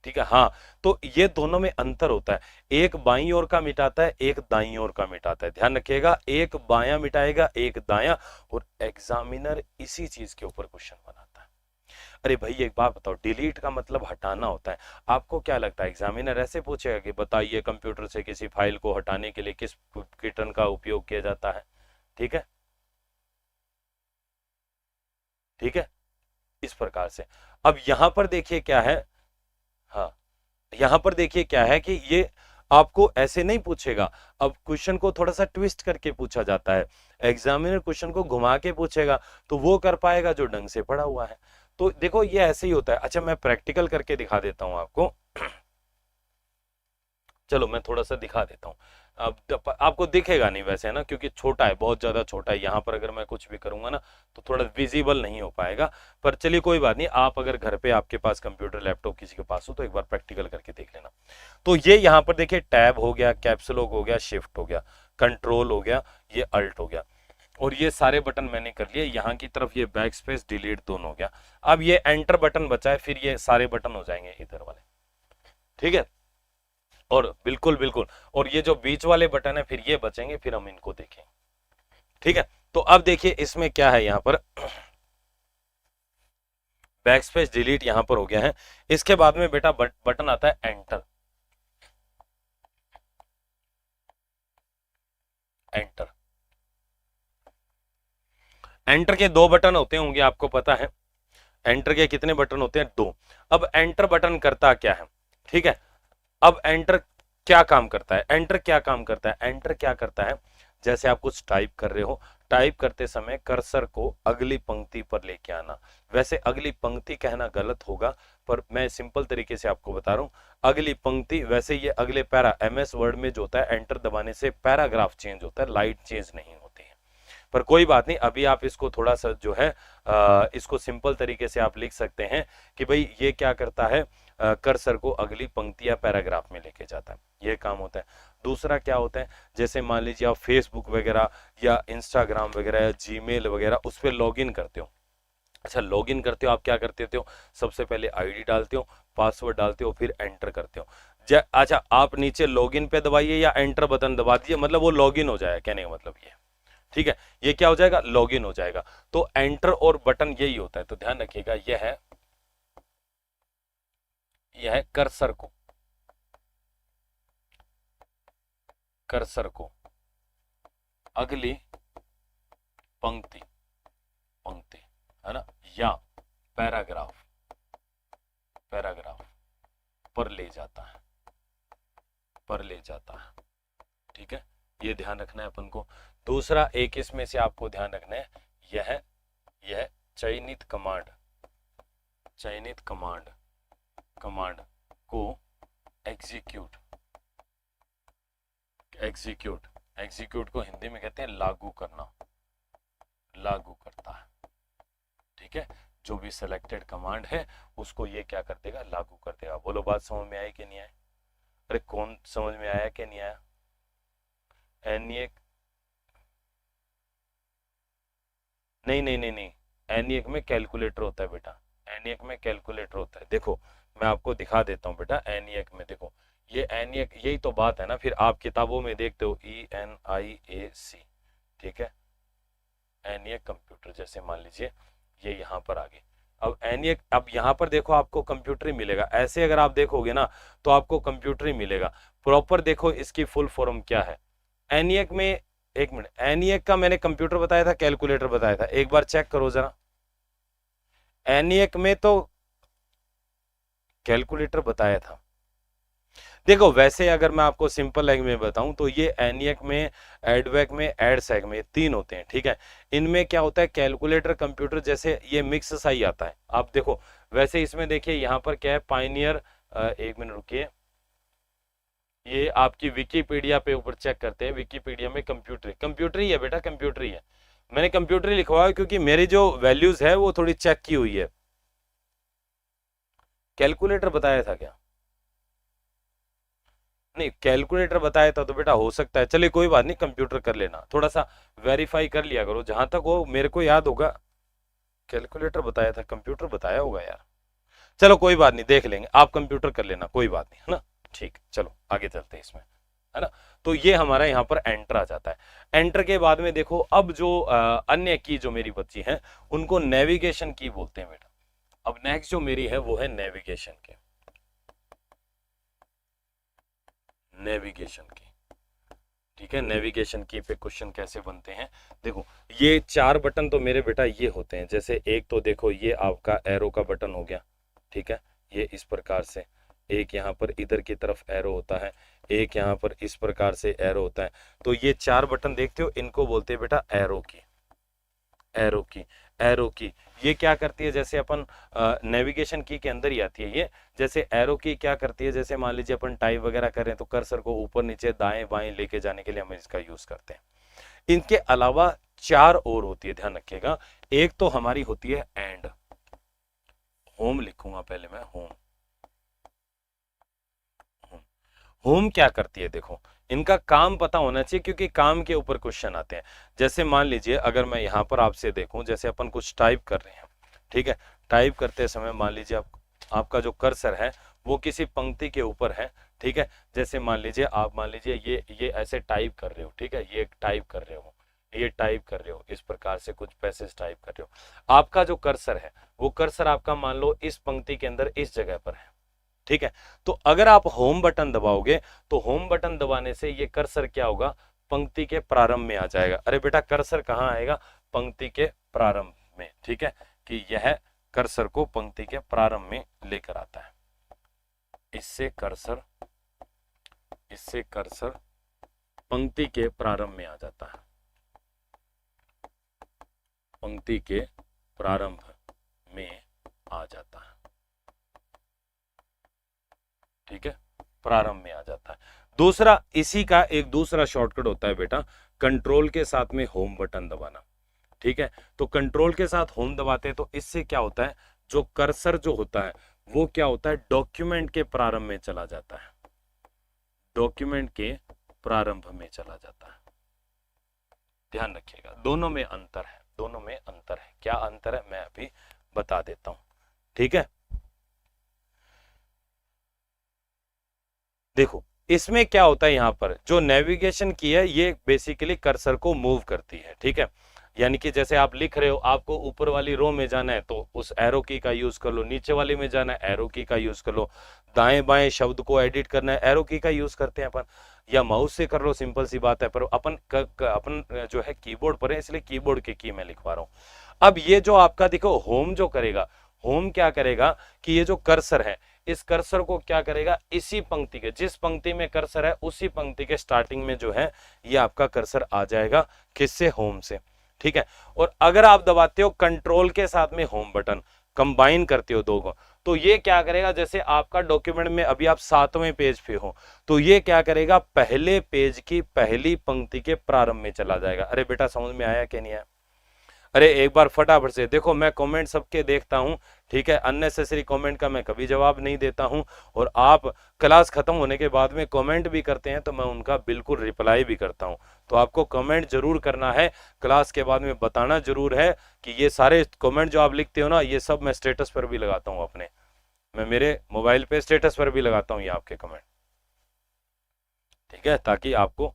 ठीक है। हाँ, तो ये दोनों में अंतर होता है, एक बाईं ओर का मिटाता है, एक दाईं ओर का मिटाता है, ध्यान रखिएगा, एक बायां मिटाएगा, एक दायां, और एग्जामिनर इसी चीज के ऊपर क्वेश्चन बनाता है। अरे भाई एक बात बताओ, डिलीट का मतलब हटाना होता है, आपको क्या लगता है एग्जामिनर ऐसे पूछेगा कि बताइए कंप्यूटर से किसी फाइल को हटाने के लिए किस पैटर्न का उपयोग किया जाता है, ठीक है, ठीक है, इस प्रकार से। अब यहां पर देखिए क्या है, हाँ, यहां पर देखिए क्या है कि ये आपको ऐसे नहीं पूछेगा। अब क्वेश्चन को थोड़ा सा ट्विस्ट करके पूछा जाता है, एग्जामिनर क्वेश्चन को घुमा के पूछेगा तो वो कर पाएगा जो ढंग से पढ़ा हुआ है। तो देखो ये ऐसे ही होता है। अच्छा मैं प्रैक्टिकल करके दिखा देता हूं आपको। चलो मैं थोड़ा सा दिखा देता हूँ। अब आपको दिखेगा नहीं वैसे, है ना, क्योंकि छोटा है, बहुत ज्यादा छोटा है। यहाँ पर अगर मैं कुछ भी करूंगा ना तो थोड़ा विजिबल नहीं हो पाएगा, पर चलिए कोई बात नहीं। आप अगर घर पे आपके पास कंप्यूटर लैपटॉप किसी के पास हो तो एक बार प्रैक्टिकल करके देख लेना। तो ये यहाँ पर देखिए टैब हो गया, कैप्स लॉक हो गया, शिफ्ट हो गया, कंट्रोल हो गया, ये अल्ट हो गया, और ये सारे बटन मैंने कर लिए। यहाँ की तरफ ये बैक स्पेस डिलीट दोनों हो गया। अब ये एंटर बटन बचा है, फिर ये सारे बटन हो जाएंगे इधर वाले, ठीक है। और बिल्कुल बिल्कुल, और ये जो बीच वाले बटन है फिर ये बचेंगे, फिर हम इनको देखें, ठीक है। तो अब देखिए इसमें क्या है, यहाँ पर बैक स्पेस डिलीट यहां पर हो गया है। इसके बाद में बेटा बटन आता है एंटर। एंटर, एंटर के दो बटन होते होंगे, आपको पता है। एंटर के कितने बटन होते हैं? दो। अब एंटर बटन करता क्या है, ठीक है। अब एंटर क्या काम करता है? एंटर क्या काम करता है? एंटर क्या करता है, जैसे आप कुछ टाइप कर रहे हो, टाइप करते समय कर्सर को अगली पंक्ति पर लेके आना। वैसे अगली पंक्ति कहना गलत होगा, पर मैं सिंपल तरीके से आपको बता रहा हूं। अगली पंक्ति, वैसे ये अगले पैरा, एमएस वर्ड में जो होता है एंटर दबाने से पैराग्राफ चेंज होता है, लाइट चेंज नहीं होती है। पर कोई बात नहीं, अभी आप इसको थोड़ा सा जो है इसको सिंपल तरीके से आप लिख सकते हैं कि भाई ये क्या करता है, कर्सर को अगली पंक्ति या पैराग्राफ में लेके जाता है, ये काम होता है। दूसरा क्या होता है, जैसे मान लीजिए आप फेसबुक वगैरह या इंस्टाग्राम वगैरह या जीमेल वगैरह उस पर लॉग इन करते हो। अच्छा लॉग इन करते हो, आप क्या करते हो, सबसे पहले आईडी डालते हो, पासवर्ड डालते हो, फिर एंटर करते हो। अच्छा आप नीचे लॉग इन पे दबाइए या एंटर बटन दबा दीजिए, मतलब वो लॉग इन हो जाएगा, कहने का मतलब ये, ठीक है। ये क्या हो जाएगा, लॉग इन हो जाएगा। तो एंटर और बटन यही होता है, तो ध्यान रखिएगा। यह है कर्सर को, कर्सर को अगली पंक्ति, पंक्ति है ना, या पैराग्राफ, पैराग्राफ पर ले जाता है, पर ले जाता है, ठीक है। ये ध्यान रखना है अपन को। दूसरा एक इसमें से आपको ध्यान रखना है, यह चयनित कमांड, चयनित कमांड, कमांड को एग्जीक्यूट, एग्जीक्यूट, एग्जीक्यूट को हिंदी में कहते हैं लागू करना, लागू करता है, ठीक है। जो भी सिलेक्टेड कमांड है उसको ये क्या कर देगा, लागू कर देगा। बोलो बात समझ में आई कि नहीं आई? अरे कौन समझ में आया कि नहीं आया? एनिएक, नहीं नहीं नहीं नहीं, एनिएक में कैलकुलेटर होता है बेटा, एनिएक में कैलकुलेटर होता है। देखो मैं आपको दिखा देता हूँ बेटा, एनिएक में देखो, ये एनिएक, यही तो बात है ना। फिर आप किताबों में देखते हो ENIAC, ठीक है, एनिएक कंप्यूटर, जैसे मान लीजिए ये यहाँ पर आ गई। अब एनिएक, अब यहाँ पर देखो आपको कंप्यूटर ही मिलेगा। ऐसे अगर आप देखोगे ना तो आपको कंप्यूटर ही मिलेगा। प्रॉपर देखो इसकी फुल फॉर्म क्या है एनिएक में। एक मिनट, एनिएक का मैंने कंप्यूटर बताया था, कैलकुलेटर बताया था, एक बार चेक करो जरा। एनिएक में तो कैलकुलेटर बताया था। देखो वैसे अगर मैं आपको सिंपल लैंग्वेज में बताऊं तो ये एनिएक में, एडवेक में, एडसेक में तीन होते हैं, ठीक है। इनमें क्या होता है, कैलकुलेटर कंप्यूटर जैसे ये मिक्स सा ही आता है। आप देखो वैसे इसमें देखिए यहाँ पर क्या है, पाइनियर, एक मिनट रुकिए, ये आपकी विकीपीडिया पे ऊपर चेक करते हैं। विकीपीडिया में कंप्यूटर, कंप्यूटर ही है बेटा, कंप्यूटर ही है। मैंने कंप्यूटर ही लिखवाया क्योंकि मेरी जो वैल्यूज है वो थोड़ी चेक की हुई है। कैलकुलेटर बताया था क्या? नहीं, कैलकुलेटर बताया था तो बेटा हो सकता है, चलिए कोई बात नहीं, कंप्यूटर कर लेना, थोड़ा सा वेरीफाई कर लिया करो। जहां तक वो मेरे को याद होगा कैलकुलेटर बताया था, कंप्यूटर बताया होगा यार। चलो कोई बात नहीं, देख लेंगे, आप कंप्यूटर कर लेना, कोई बात नहीं, है ना। ठीक, चलो आगे चलते हैं इसमें, है ना। तो ये हमारा यहाँ पर एंटर आ जाता है। एंटर के बाद में देखो अब जो अन्य की जो मेरी बच्ची है उनको नेविगेशन की बोलते हैं बेटा। अब नेक्स्ट जो मेरी है वो है नेविगेशन की, नेविगेशन की, ठीक है। नेविगेशन की पे क्वेश्चन कैसे बनते हैं, देखो ये चार बटन तो मेरे बेटा ये होते हैं। जैसे एक तो देखो ये आपका एरो का बटन हो गया, ठीक है, ये इस प्रकार से। एक यहाँ पर इधर की तरफ एरो होता है, एक यहाँ पर इस प्रकार से एरो होता है। तो ये 4 बटन देखते हो, इनको बोलते हैं बेटा एरो की। एरो की, एरो की ये क्या करती है, जैसे अपन नेविगेशन की के अंदर ही आती है ये। जैसे एरो की क्या करती है, जैसे मान लीजिए अपन टाइप वगैरह कर रहे हैं तो कर्सर को ऊपर नीचे दाएं बाएं लेके जाने के लिए हम इसका यूज करते हैं। इनके अलावा 4 और होती है, ध्यान रखिएगा। एक तो हमारी होती है एंड, होम लिखूंगा पहले मैं, होम। होम क्या करती है, देखो इनका काम पता होना चाहिए क्योंकि काम के ऊपर क्वेश्चन आते हैं। जैसे मान लीजिए अगर मैं यहाँ पर आपसे देखूं, जैसे अपन कुछ टाइप कर रहे हैं, ठीक है, टाइप करते समय मान लीजिए आपका जो कर्सर है वो किसी पंक्ति के ऊपर है, ठीक है। जैसे मान लीजिए आप मान लीजिए ये ऐसे टाइप कर रहे हो, ठीक है, ये टाइप कर रहे हो, ये टाइप कर रहे हो, इस प्रकार से कुछ पैसेज टाइप कर रहे हो। आपका जो कर्सर है वो कर्सर आपका मान लो इस पंक्ति के अंदर इस जगह पर है, ठीक है। तो अगर आप होम बटन दबाओगे तो होम बटन दबाने से ये कर्सर क्या होगा, पंक्ति के प्रारंभ में आ जाएगा। अरे बेटा कर्सर कहाँ आएगा, पंक्ति के प्रारंभ में, ठीक है, कि यह कर्सर को पंक्ति के प्रारंभ में लेकर आता है। इससे कर्सर पंक्ति के प्रारंभ में आ जाता है, पंक्ति के प्रारंभ में आ जाता है, ठीक है, प्रारंभ में आ जाता है। दूसरा, इसी का एक दूसरा शॉर्टकट होता है बेटा, कंट्रोल के साथ में होम बटन दबाना, ठीक है। तो कंट्रोल के साथ होम दबाते हैं तो इससे क्या होता है, जो कर्सर जो होता है वो क्या होता है, डॉक्यूमेंट के प्रारंभ में चला जाता है, डॉक्यूमेंट के प्रारंभ में चला जाता है। ध्यान रखिएगा, दोनों में अंतर है, दोनों में अंतर है। क्या अंतर है मैं अभी बता देता हूं, ठीक है। देखो इसमें क्या होता है, यहाँ पर जो नेविगेशन की है ये बेसिकली कर्सर को मूव करती है, ठीक है। यानी कि जैसे आप लिख रहे हो, आपको ऊपर वाली रो में जाना है तो उस एरो की का यूज कर लो, नीचे वाली में जाना है एरो की का यूज कर लो, दाएं बाएं शब्द को एडिट करना है एरो की का यूज करते हैं अपन, या माउस से कर लो, सिंपल सी बात है। पर अपन जो है कीबोर्ड पर है इसलिए कीबोर्ड की मैं लिखवा रहा हूं। अब ये जो आपका देखो होम जो करेगा, होम क्या करेगा कि ये जो कर्सर है इस कर्सर को क्या करेगा, इसी पंक्ति के, जिस पंक्ति में कर्सर है उसी पंक्ति के स्टार्टिंग में जो है ये आपका कर्सर आ जाएगा, किससे, होम से, ठीक है। और अगर आप दबाते हो कंट्रोल के साथ में होम बटन, कंबाइन करते हो दो को, तो ये क्या करेगा, जैसे आपका डॉक्यूमेंट में अभी आप 7वें पेज पे हो तो ये क्या करेगा, पहले पेज की पहली पंक्ति के प्रारंभ में चला जाएगा। अरे बेटा समझ में आया कि नहीं आया? अरे एक बार फटाफट से देखो, मैं कमेंट सबके देखता हूं, ठीक है, अननेसेसरी कमेंट का मैं कभी जवाब नहीं देता हूं, और आप क्लास खत्म होने के बाद में कमेंट भी करते हैं तो मैं उनका बिल्कुल रिप्लाई भी करता हूं। तो आपको कमेंट जरूर करना है, क्लास के बाद में बताना जरूर है कि ये सारे कमेंट जो आप लिखते हो ना, ये सब मैं स्टेटस पर भी लगाता हूँ अपने, मैं मेरे मोबाइल पे स्टेटस पर भी लगाता हूँ ये आपके कमेंट, ठीक है, ताकि आपको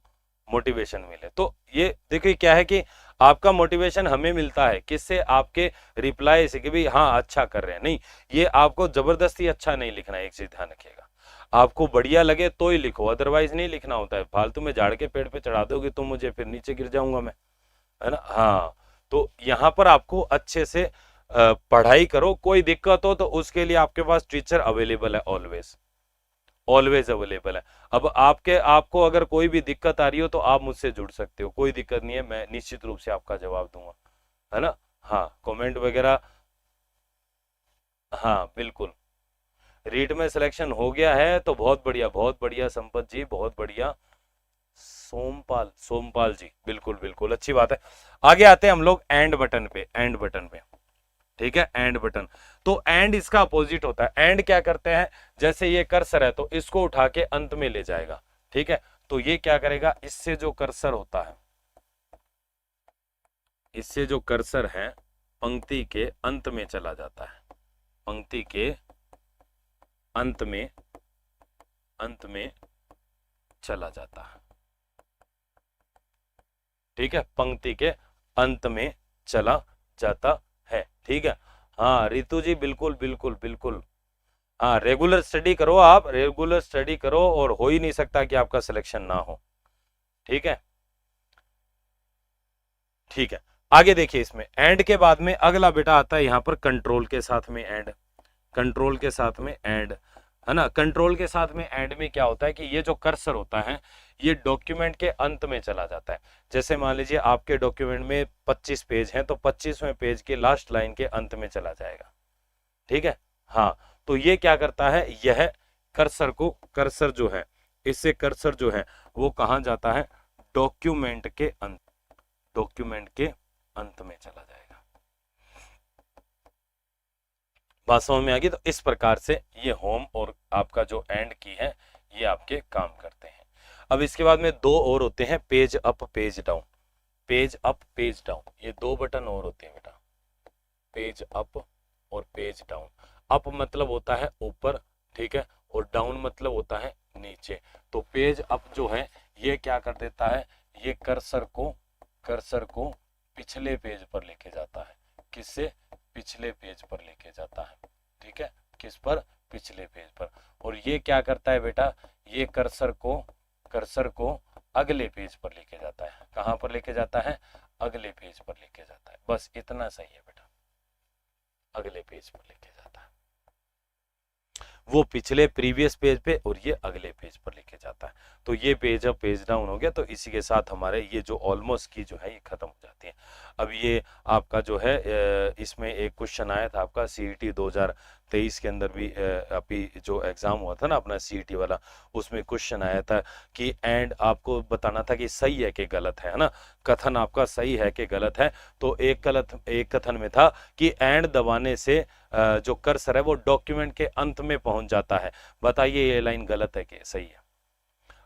मोटिवेशन मिले। तो ये देखिए क्या है कि आपका मोटिवेशन हमें मिलता है किससे, आपके रिप्लाई से कि भाई हाँ अच्छा कर रहे हैं। नहीं, ये आपको जबरदस्ती अच्छा नहीं लिखना है, एक चीज ध्यान रखिएगा, आपको बढ़िया लगे तो ही लिखो, अदरवाइज नहीं लिखना होता है। फालतू में झाड़ के पेड़ पे चढ़ा दोगे तो मुझे फिर नीचे गिर जाऊंगा मैं, है ना। हाँ, तो यहाँ पर आपको अच्छे से पढ़ाई करो, कोई दिक्कत हो तो उसके लिए आपके पास टीचर अवेलेबल है, ऑलवेज ऑलवेज अवेलेबल है। अब आपको अगर कोई भी दिक्कत आ रही हो तो आप मुझसे जुड़ सकते हो, कोई दिक्कत नहीं है, मैं निश्चित रूप से आपका जवाब दूंगा, है ना। हाँ, कमेंट वगैरह, हाँ बिल्कुल, रीड में सिलेक्शन हो गया है तो बहुत बढ़िया संपत जी, बहुत बढ़िया। सोमपाल जी, बिल्कुल बिल्कुल अच्छी बात है। आगे आते हैं हम लोग एंड बटन पे, एंड बटन पे, ठीक है, एंड बटन। तो एंड इसका अपोजिट होता है। एंड क्या करते हैं, जैसे ये कर्सर है तो इसको उठा के अंत में ले जाएगा, ठीक है। तो ये क्या करेगा, इससे जो कर्सर होता है, इससे जो कर्सर है पंक्ति के अंत में चला जाता है, पंक्ति के अंत में चला जाता है, ठीक है, पंक्ति के अंत में चला जाता है, ठीक है। हाँ रितु जी, बिल्कुल बिल्कुल बिल्कुल, हाँ रेगुलर स्टडी करो, आप रेगुलर स्टडी करो और हो ही नहीं सकता कि आपका सिलेक्शन ना हो, ठीक है, ठीक है। आगे देखिए, इसमें एंड के बाद में अगला बेटा आता है यहाँ पर कंट्रोल के साथ में एंड, कंट्रोल के साथ में एंड। है ना। कंट्रोल के साथ में एंड में क्या होता है कि ये जो कर्सर होता है ये डॉक्यूमेंट के अंत में चला जाता है। जैसे मान लीजिए आपके डॉक्यूमेंट में 25 पेज हैं तो 25वें पेज के लास्ट लाइन के अंत में चला जाएगा, ठीक है। हाँ, तो ये क्या करता है, यह कर्सर जो है, इससे कर्सर जो है वो कहाँ जाता है, डॉक्यूमेंट के अंत में चला जाएगा। बात समझ में आ गई। तो इस प्रकार से ये होम और आपका जो एंड की है ये आपके काम करते हैं। अब इसके बाद में दो और होते हैं, page up page down. Page up page down, ये दो बटन और होते हैं बेटा, पेज अप और पेज डाउन। अप मतलब होता है ऊपर, ठीक है, और डाउन मतलब होता है नीचे। तो पेज अप जो है ये क्या कर देता है, ये कर्सर को पिछले पेज पर लेके जाता है। किससे, पिछले पेज पर लेके जाता है, ठीक है, किस पर, पिछले पेज पर। और ये क्या करता है बेटा, ये कर्सर को अगले पेज पर लेके जाता है। कहां पर लेके जाता है, अगले पेज पर लेके जाता है। बस इतना सही है बेटा, अगले पेज पर लेके जाता है। वो पिछले प्रीवियस पेज पे और ये अगले पेज पर लेके जाता है। तो ये पेज अप पेज डाउन हो गया। तो इसी के साथ हमारे ये जो ऑलमोस्ट की जो है ये खत्म हो जाती है। अब ये आपका जो है इसमें एक क्वेश्चन आया था आपका सीईटी 2023 के अंदर भी, अभी जो एग्जाम हुआ था ना अपना सीईटी वाला, उसमें क्वेश्चन आया था कि एंड आपको बताना था कि सही है कि गलत है ना, कथन आपका सही है कि गलत है। तो एक कथन में था कि एंड दबाने से जो कर्सर है वो डॉक्यूमेंट के अंत में पहुंच जाता है। बताइए ये लाइन गलत है कि सही है।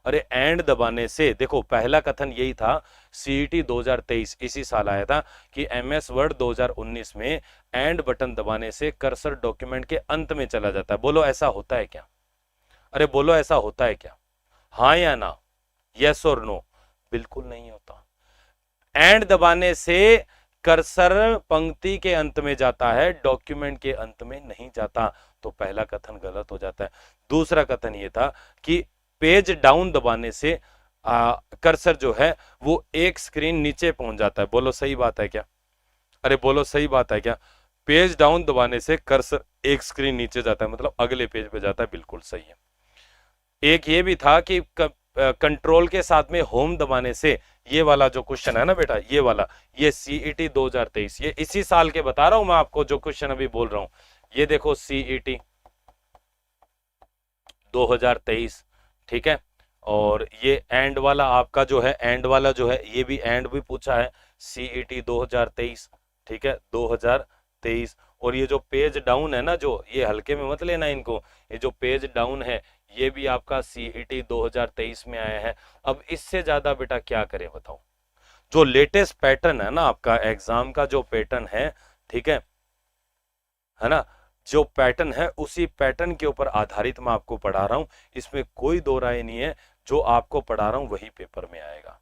अरे एंड दबाने से, देखो पहला कथन यही था, सीईटी 2023 इसी साल आया था कि एमएस वर्ड 2019 में एंड बटन दबाने से कर्सर डॉक्यूमेंट के अंत में चला जाता है। बोलो ऐसा होता है क्या, अरे बोलो ऐसा होता है क्या, हाँ या ना, यस और नो। बिल्कुल नहीं होता। एंड दबाने से कर्सर पंक्ति के अंत में जाता है, डॉक्यूमेंट के अंत में नहीं जाता। तो पहला कथन गलत हो जाता है। दूसरा कथन ये था कि पेज डाउन दबाने से कर्सर जो है वो एक स्क्रीन नीचे पहुंच जाता है। बोलो सही बात है क्या, अरे बोलो सही बात है क्या, पेज डाउन दबाने से कर्सर एक स्क्रीन नीचे जाता है, मतलब अगले पेज पे जाता है। बिल्कुल सही है। एक ये भी था कि कंट्रोल के साथ में होम दबाने से, ये वाला जो क्वेश्चन है ना बेटा, ये वाला, ये सीईटी 2023, ये इसी साल के बता रहा हूं मैं आपको, जो क्वेश्चन अभी बोल रहा हूं ये देखो सीईटी 2023, ठीक है। और ये एंड वाला आपका जो है, एंड वाला जो है ये भी एंड भी पूछा है, सीईटी 2023, ठीक है, 2023। और ये जो पेज डाउन है ना, जो ये हल्के में मत लेना इनको, ये जो पेज डाउन है ये भी आपका सीईटी 2023 में आया है। अब इससे ज्यादा बेटा क्या करें बताओ, जो लेटेस्ट पैटर्न है ना आपका एग्जाम का, जो पैटर्न है, ठीक है ना, जो पैटर्न है उसी पैटर्न के ऊपर आधारित मैं आपको पढ़ा रहा हूं। इसमें कोई दो राय नहीं है, जो आपको पढ़ा रहा हूं वही पेपर में आएगा।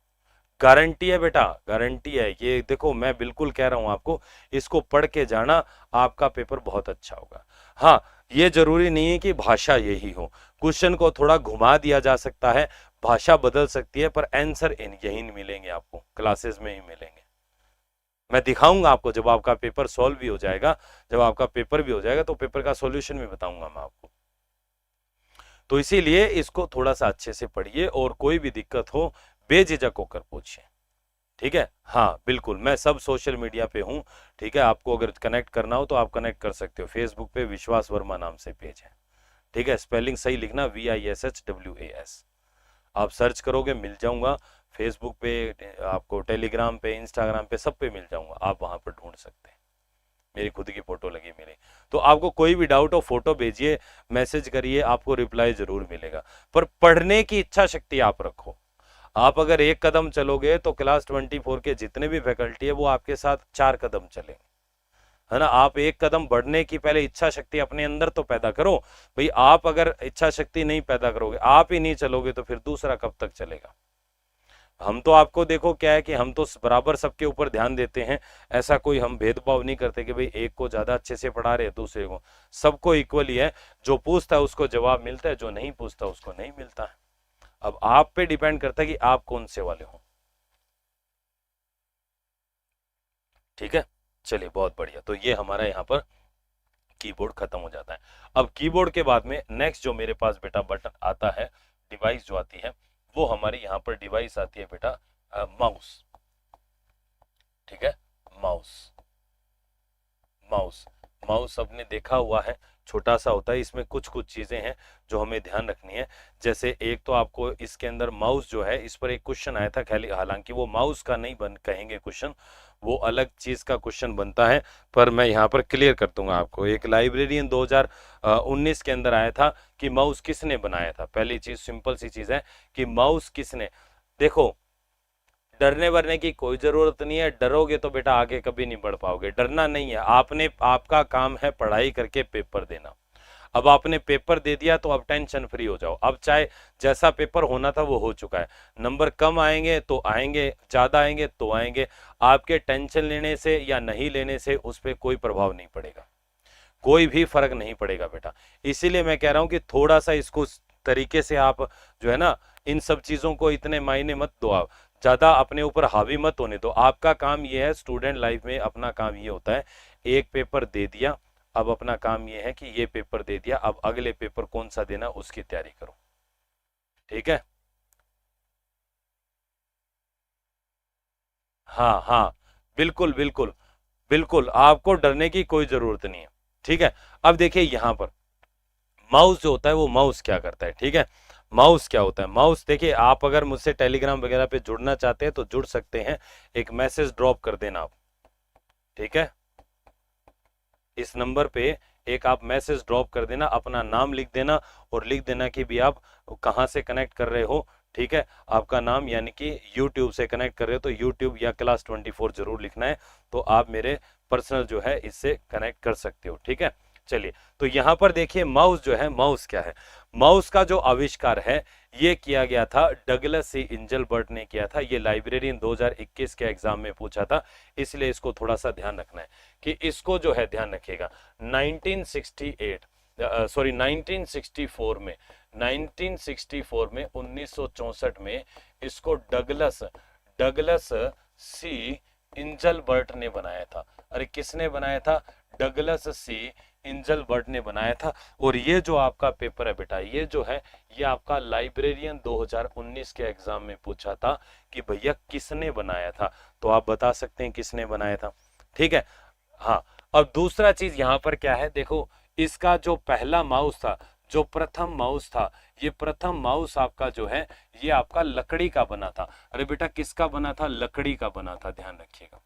गारंटी है बेटा, गारंटी है। ये देखो मैं बिल्कुल कह रहा हूं आपको, इसको पढ़ के जाना, आपका पेपर बहुत अच्छा होगा। हाँ, ये जरूरी नहीं है कि भाषा यही हो, क्वेश्चन को थोड़ा घुमा दिया जा सकता है, भाषा बदल सकती है, पर आंसर यही मिलेंगे आपको, क्लासेस में ही मिलेंगे। मैं दिखाऊंगा आपको, जब आपका पेपर सॉल्व भी हो जाएगा, जब आपका पेपर भी हो जाएगा तो पेपर का सॉल्यूशन भी बताऊंगा मैं आपको। तो इसीलिए इसको थोड़ा सा अच्छे से पढ़िए, और कोई भी दिक्कत हो बेझिझक होकर पूछिए, ठीक है। हाँ बिल्कुल, मैं सब सोशल मीडिया पे हूँ, ठीक है। आपको अगर कनेक्ट करना हो तो आप कनेक्ट कर सकते हो। फेसबुक पे विश्वास वर्मा नाम से पेज है, ठीक है। स्पेलिंग सही लिखना, VISHWAS, आप सर्च करोगे मिल जाऊंगा। फेसबुक पे आपको, टेलीग्राम पे, इंस्टाग्राम पे, सब पे मिल जाऊंगा, आप वहां पर ढूंढ सकते हैं। मेरी खुद की फोटो लगी मेरी। तो आपको कोई भी डाउट हो फोटो भेजिए, मैसेज करिए, आपको रिप्लाई जरूर मिलेगा। पर पढ़ने की इच्छा शक्ति आप रखो। आप अगर एक कदम चलोगे तो क्लास 24 के जितने भी फैकल्टी है वो आपके साथ 4 कदम चलेंगे, है ना। आप एक कदम बढ़ने की पहले इच्छा शक्ति अपने अंदर तो पैदा करो भाई। आप अगर इच्छा शक्ति नहीं पैदा करोगे, आप ही नहीं चलोगे, तो फिर दूसरा कब तक चलेगा। हम तो आपको देखो क्या है कि हम तो बराबर सबके ऊपर ध्यान देते हैं, ऐसा कोई हम भेदभाव नहीं करते कि भाई एक को ज्यादा अच्छे से पढ़ा रहे दूसरे को, सबको इक्वली है। जो पूछता है उसको जवाब मिलता है, जो नहीं पूछता उसको नहीं मिलता है। अब आप पे डिपेंड करता है कि आप कौन से वाले हो, ठीक है। चलिए बहुत बढ़िया। तो ये हमारा यहाँ पर कीबोर्ड खत्म हो जाता है। अब कीबोर्ड के बाद में नेक्स्ट जो मेरे पास बेटा बटन आता है, डिवाइस जो आती है, वो हमारी यहाँ पर डिवाइस आती है बेटा माउस। ठीक है, माउस। माउस माउस आपने देखा हुआ है, छोटा सा होता है, इसमें कुछ कुछ चीजें हैं जो हमें ध्यान रखनी है। जैसे एक तो आपको इसके अंदर माउस जो है, इस पर एक क्वेश्चन आया था, हालांकि वो माउस का नहीं बन कहेंगे क्वेश्चन, वो अलग चीज का क्वेश्चन बनता है, पर मैं यहाँ पर क्लियर कर दूंगा आपको। एक लाइब्रेरियन 2019 के अंदर आया था कि माउस किसने बनाया था। पहली चीज सिंपल सी चीज है कि माउस किसने, देखो डरने वरने की कोई जरूरत नहीं है, डरोगे तो बेटा आगे कभी नहीं बढ़ पाओगे। डरना नहीं है, आपका काम है पढ़ाई करके पेपर देना। अब आपने पेपर दे दिया तो अब टेंशन फ्री हो जाओ। अब चाहे जैसा पेपर होना था वो हो चुका है, नंबर कम आएंगे तो आएंगे, ज्यादा आएंगे तो आएंगे, आपके टेंशन लेने से या नहीं लेने से उस पर कोई प्रभाव नहीं पड़ेगा, कोई भी फर्क नहीं पड़ेगा बेटा। इसीलिए मैं कह रहा हूं कि थोड़ा सा इसको तरीके से आप जो है ना, इन सब चीजों को इतने मायने मत दो, आप ज्यादा अपने ऊपर हावी मत होने दो। आपका काम ये है, स्टूडेंट लाइफ में अपना काम ये होता है, एक पेपर दे दिया, अब अपना काम ये है कि ये पेपर दे दिया, अब अगले पेपर कौन सा देना उसकी तैयारी करो। ठीक है, हाँ हाँ, बिल्कुल बिल्कुल बिल्कुल, आपको डरने की कोई जरूरत नहीं है। ठीक है, अब देखिए यहां पर माउस जो होता है, वो माउस क्या करता है। ठीक है, माउस क्या होता है, माउस देखिए, आप अगर मुझसे टेलीग्राम वगैरह पे जुड़ना चाहते हैं तो जुड़ सकते हैं, एक मैसेज ड्रॉप कर देना आप। ठीक है, इस नंबर पे एक आप मैसेज ड्रॉप कर देना, अपना नाम लिख देना और लिख देना कि भी आप कहाँ से कनेक्ट कर रहे हो। ठीक है, आपका नाम, यानी कि यूट्यूब से कनेक्ट कर रहे हो तो यूट्यूब या क्लास 24 जरूर लिखना है, तो आप मेरे पर्सनल जो है इससे कनेक्ट कर सकते हो। ठीक है, चलिए, तो यहाँ पर देखिए माउस जो है, माउस क्या है, माउस का जो आविष्कार है ये किया गया था डगलस सी इंजलबर्ट ने किया था। ये लाइब्रेरियन 2021 के एग्जाम में पूछा था, इसलिए इसको थोड़ा सा ध्यान रखना है कि इसको जो है ध्यान रखिएगा। 1964 में 1964 में इसको डगलस डगलस सी इंजलबर्ट ने बनाया था। अरे किसने बनाया था, डगलस सी इंजलबर्ट ने बनाया था। और ये जो आपका पेपर है बेटा, ये जो है ये आपका लाइब्रेरियन 2019 के एग्जाम में पूछा था कि भैया किसने बनाया था, तो आप बता सकते हैं किसने बनाया था। ठीक है, हाँ। अब दूसरा चीज यहाँ पर क्या है, देखो इसका जो पहला माउस था, जो प्रथम माउस था, ये प्रथम माउस आपका जो है ये आपका लकड़ी का बना था। अरे बेटा किसका बना था, लकड़ी का बना था, ध्यान रखिएगा,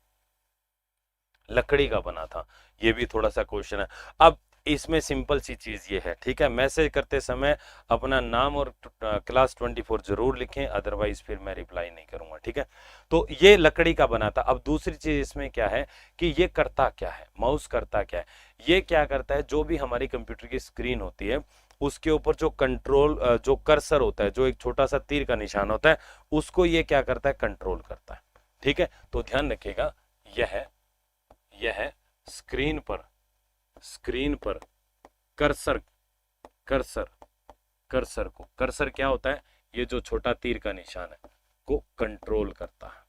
लकड़ी का बना था। ये भी थोड़ा सा क्वेश्चन है। अब इसमें सिंपल सी चीज ये है, ठीक है, मैसेज करते समय अपना नाम और क्लास 24 जरूर लिखें, अदरवाइज फिर मैं रिप्लाई नहीं करूंगा। ठीक है, तो ये लकड़ी का बना था। अब दूसरी चीज इसमें क्या है कि ये करता क्या है, माउस करता क्या है, ये क्या करता है, जो भी हमारी कंप्यूटर की स्क्रीन होती है उसके ऊपर जो कंट्रोल जो कर्सर होता है, जो एक छोटा सा तीर का निशान होता है, उसको ये क्या करता है, कंट्रोल करता है। ठीक है, तो ध्यान रखिएगा, यह स्क्रीन पर कर्सर कर्सर कर्सर क्या होता है, ये जो छोटा तीर का निशान है को कंट्रोल करता है,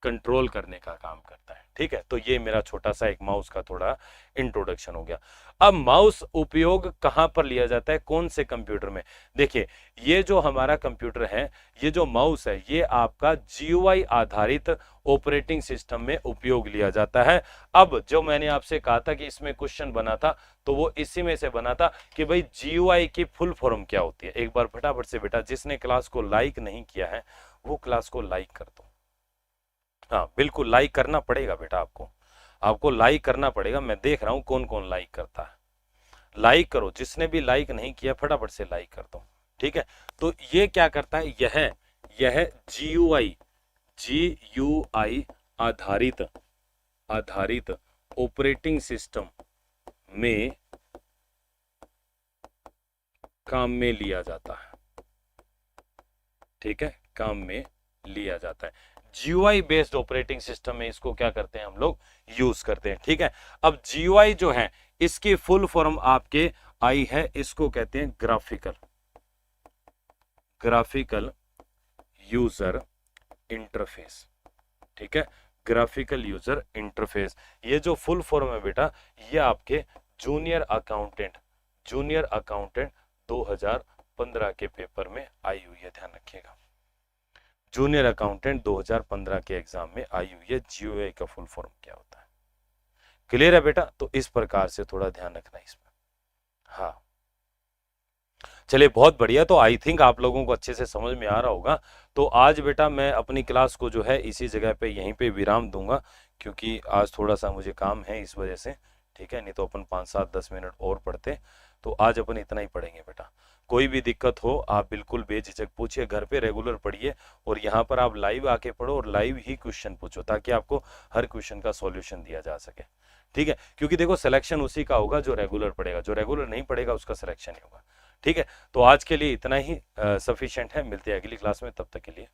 कंट्रोल करने का काम करता है। ठीक है, तो ये मेरा छोटा सा एक माउस का थोड़ा इंट्रोडक्शन हो गया। अब माउस उपयोग कहां पर लिया जाता है, कौन से कंप्यूटर में, देखिए ये जो हमारा कंप्यूटर है, ये जो माउस है, ये आपका जीयूआई आधारित ऑपरेटिंग सिस्टम में उपयोग लिया जाता है। अब जो मैंने आपसे कहा था कि इसमें क्वेश्चन बना था, तो वो इसी में से बना था कि भाई जीयूआई की फुल फॉर्म क्या होती है। एक बार फटाफट से बेटा, जिसने क्लास को लाइक नहीं किया है वो क्लास को लाइक कर दो। हाँ बिल्कुल, लाइक करना पड़ेगा बेटा, आपको लाइक करना पड़ेगा। मैं देख रहा हूं कौन कौन लाइक करता है, लाइक करो, जिसने भी लाइक नहीं किया फटाफट से लाइक कर दो। ठीक है, तो ये क्या करता है, यह जीयूआई आधारित ऑपरेटिंग सिस्टम में काम में लिया जाता है। ठीक है, काम में लिया जाता है, जीयूआई बेस्ड ऑपरेटिंग सिस्टम में इसको क्या करते हैं हम लोग, यूज करते हैं। ठीक है, अब जीयूआई जो है इसकी फुल फॉर्म आपके आई है, इसको कहते हैं ग्राफिकल यूजर इंटरफेस। ठीक है, ग्राफिकल यूजर इंटरफेस। ये जो फुल फॉर्म है बेटा, ये आपके जूनियर अकाउंटेंट 2015 के पेपर में आई हुई है, ध्यान रखिएगा। जूनियर अकाउंटेंट 2015 के एग्जाम में आई हुई है। जीओए का फुल फॉर्म क्या होता है? क्लियर है बेटा? तो इस प्रकार से थोड़ा ध्यान रखना इसमें। हाँ, चलिए बहुत बढ़िया। तो आई थिंक आप लोगों को अच्छे से समझ में आ रहा होगा। तो आज बेटा मैं अपनी क्लास को जो है इसी जगह पे यहीं पे विराम दूंगा, क्योंकि आज थोड़ा सा मुझे काम है इस वजह से, ठीक है। नहीं तो अपन 5-7-10 मिनट और पढ़ते। तो आज अपन इतना ही पढ़ेंगे बेटा। कोई भी दिक्कत हो आप बिल्कुल बेझिझक पूछिए, घर पे रेगुलर पढ़िए, और यहाँ पर आप लाइव आके पढ़ो और लाइव ही क्वेश्चन पूछो, ताकि आपको हर क्वेश्चन का सॉल्यूशन दिया जा सके, ठीक है। क्योंकि देखो सिलेक्शन उसी का होगा जो रेगुलर पढ़ेगा, जो रेगुलर नहीं पढ़ेगा उसका सिलेक्शन नहीं होगा, ठीक है। तो आज के लिए इतना ही सफिशिएंट है। मिलते हैं अगली क्लास में, तब तक के लिए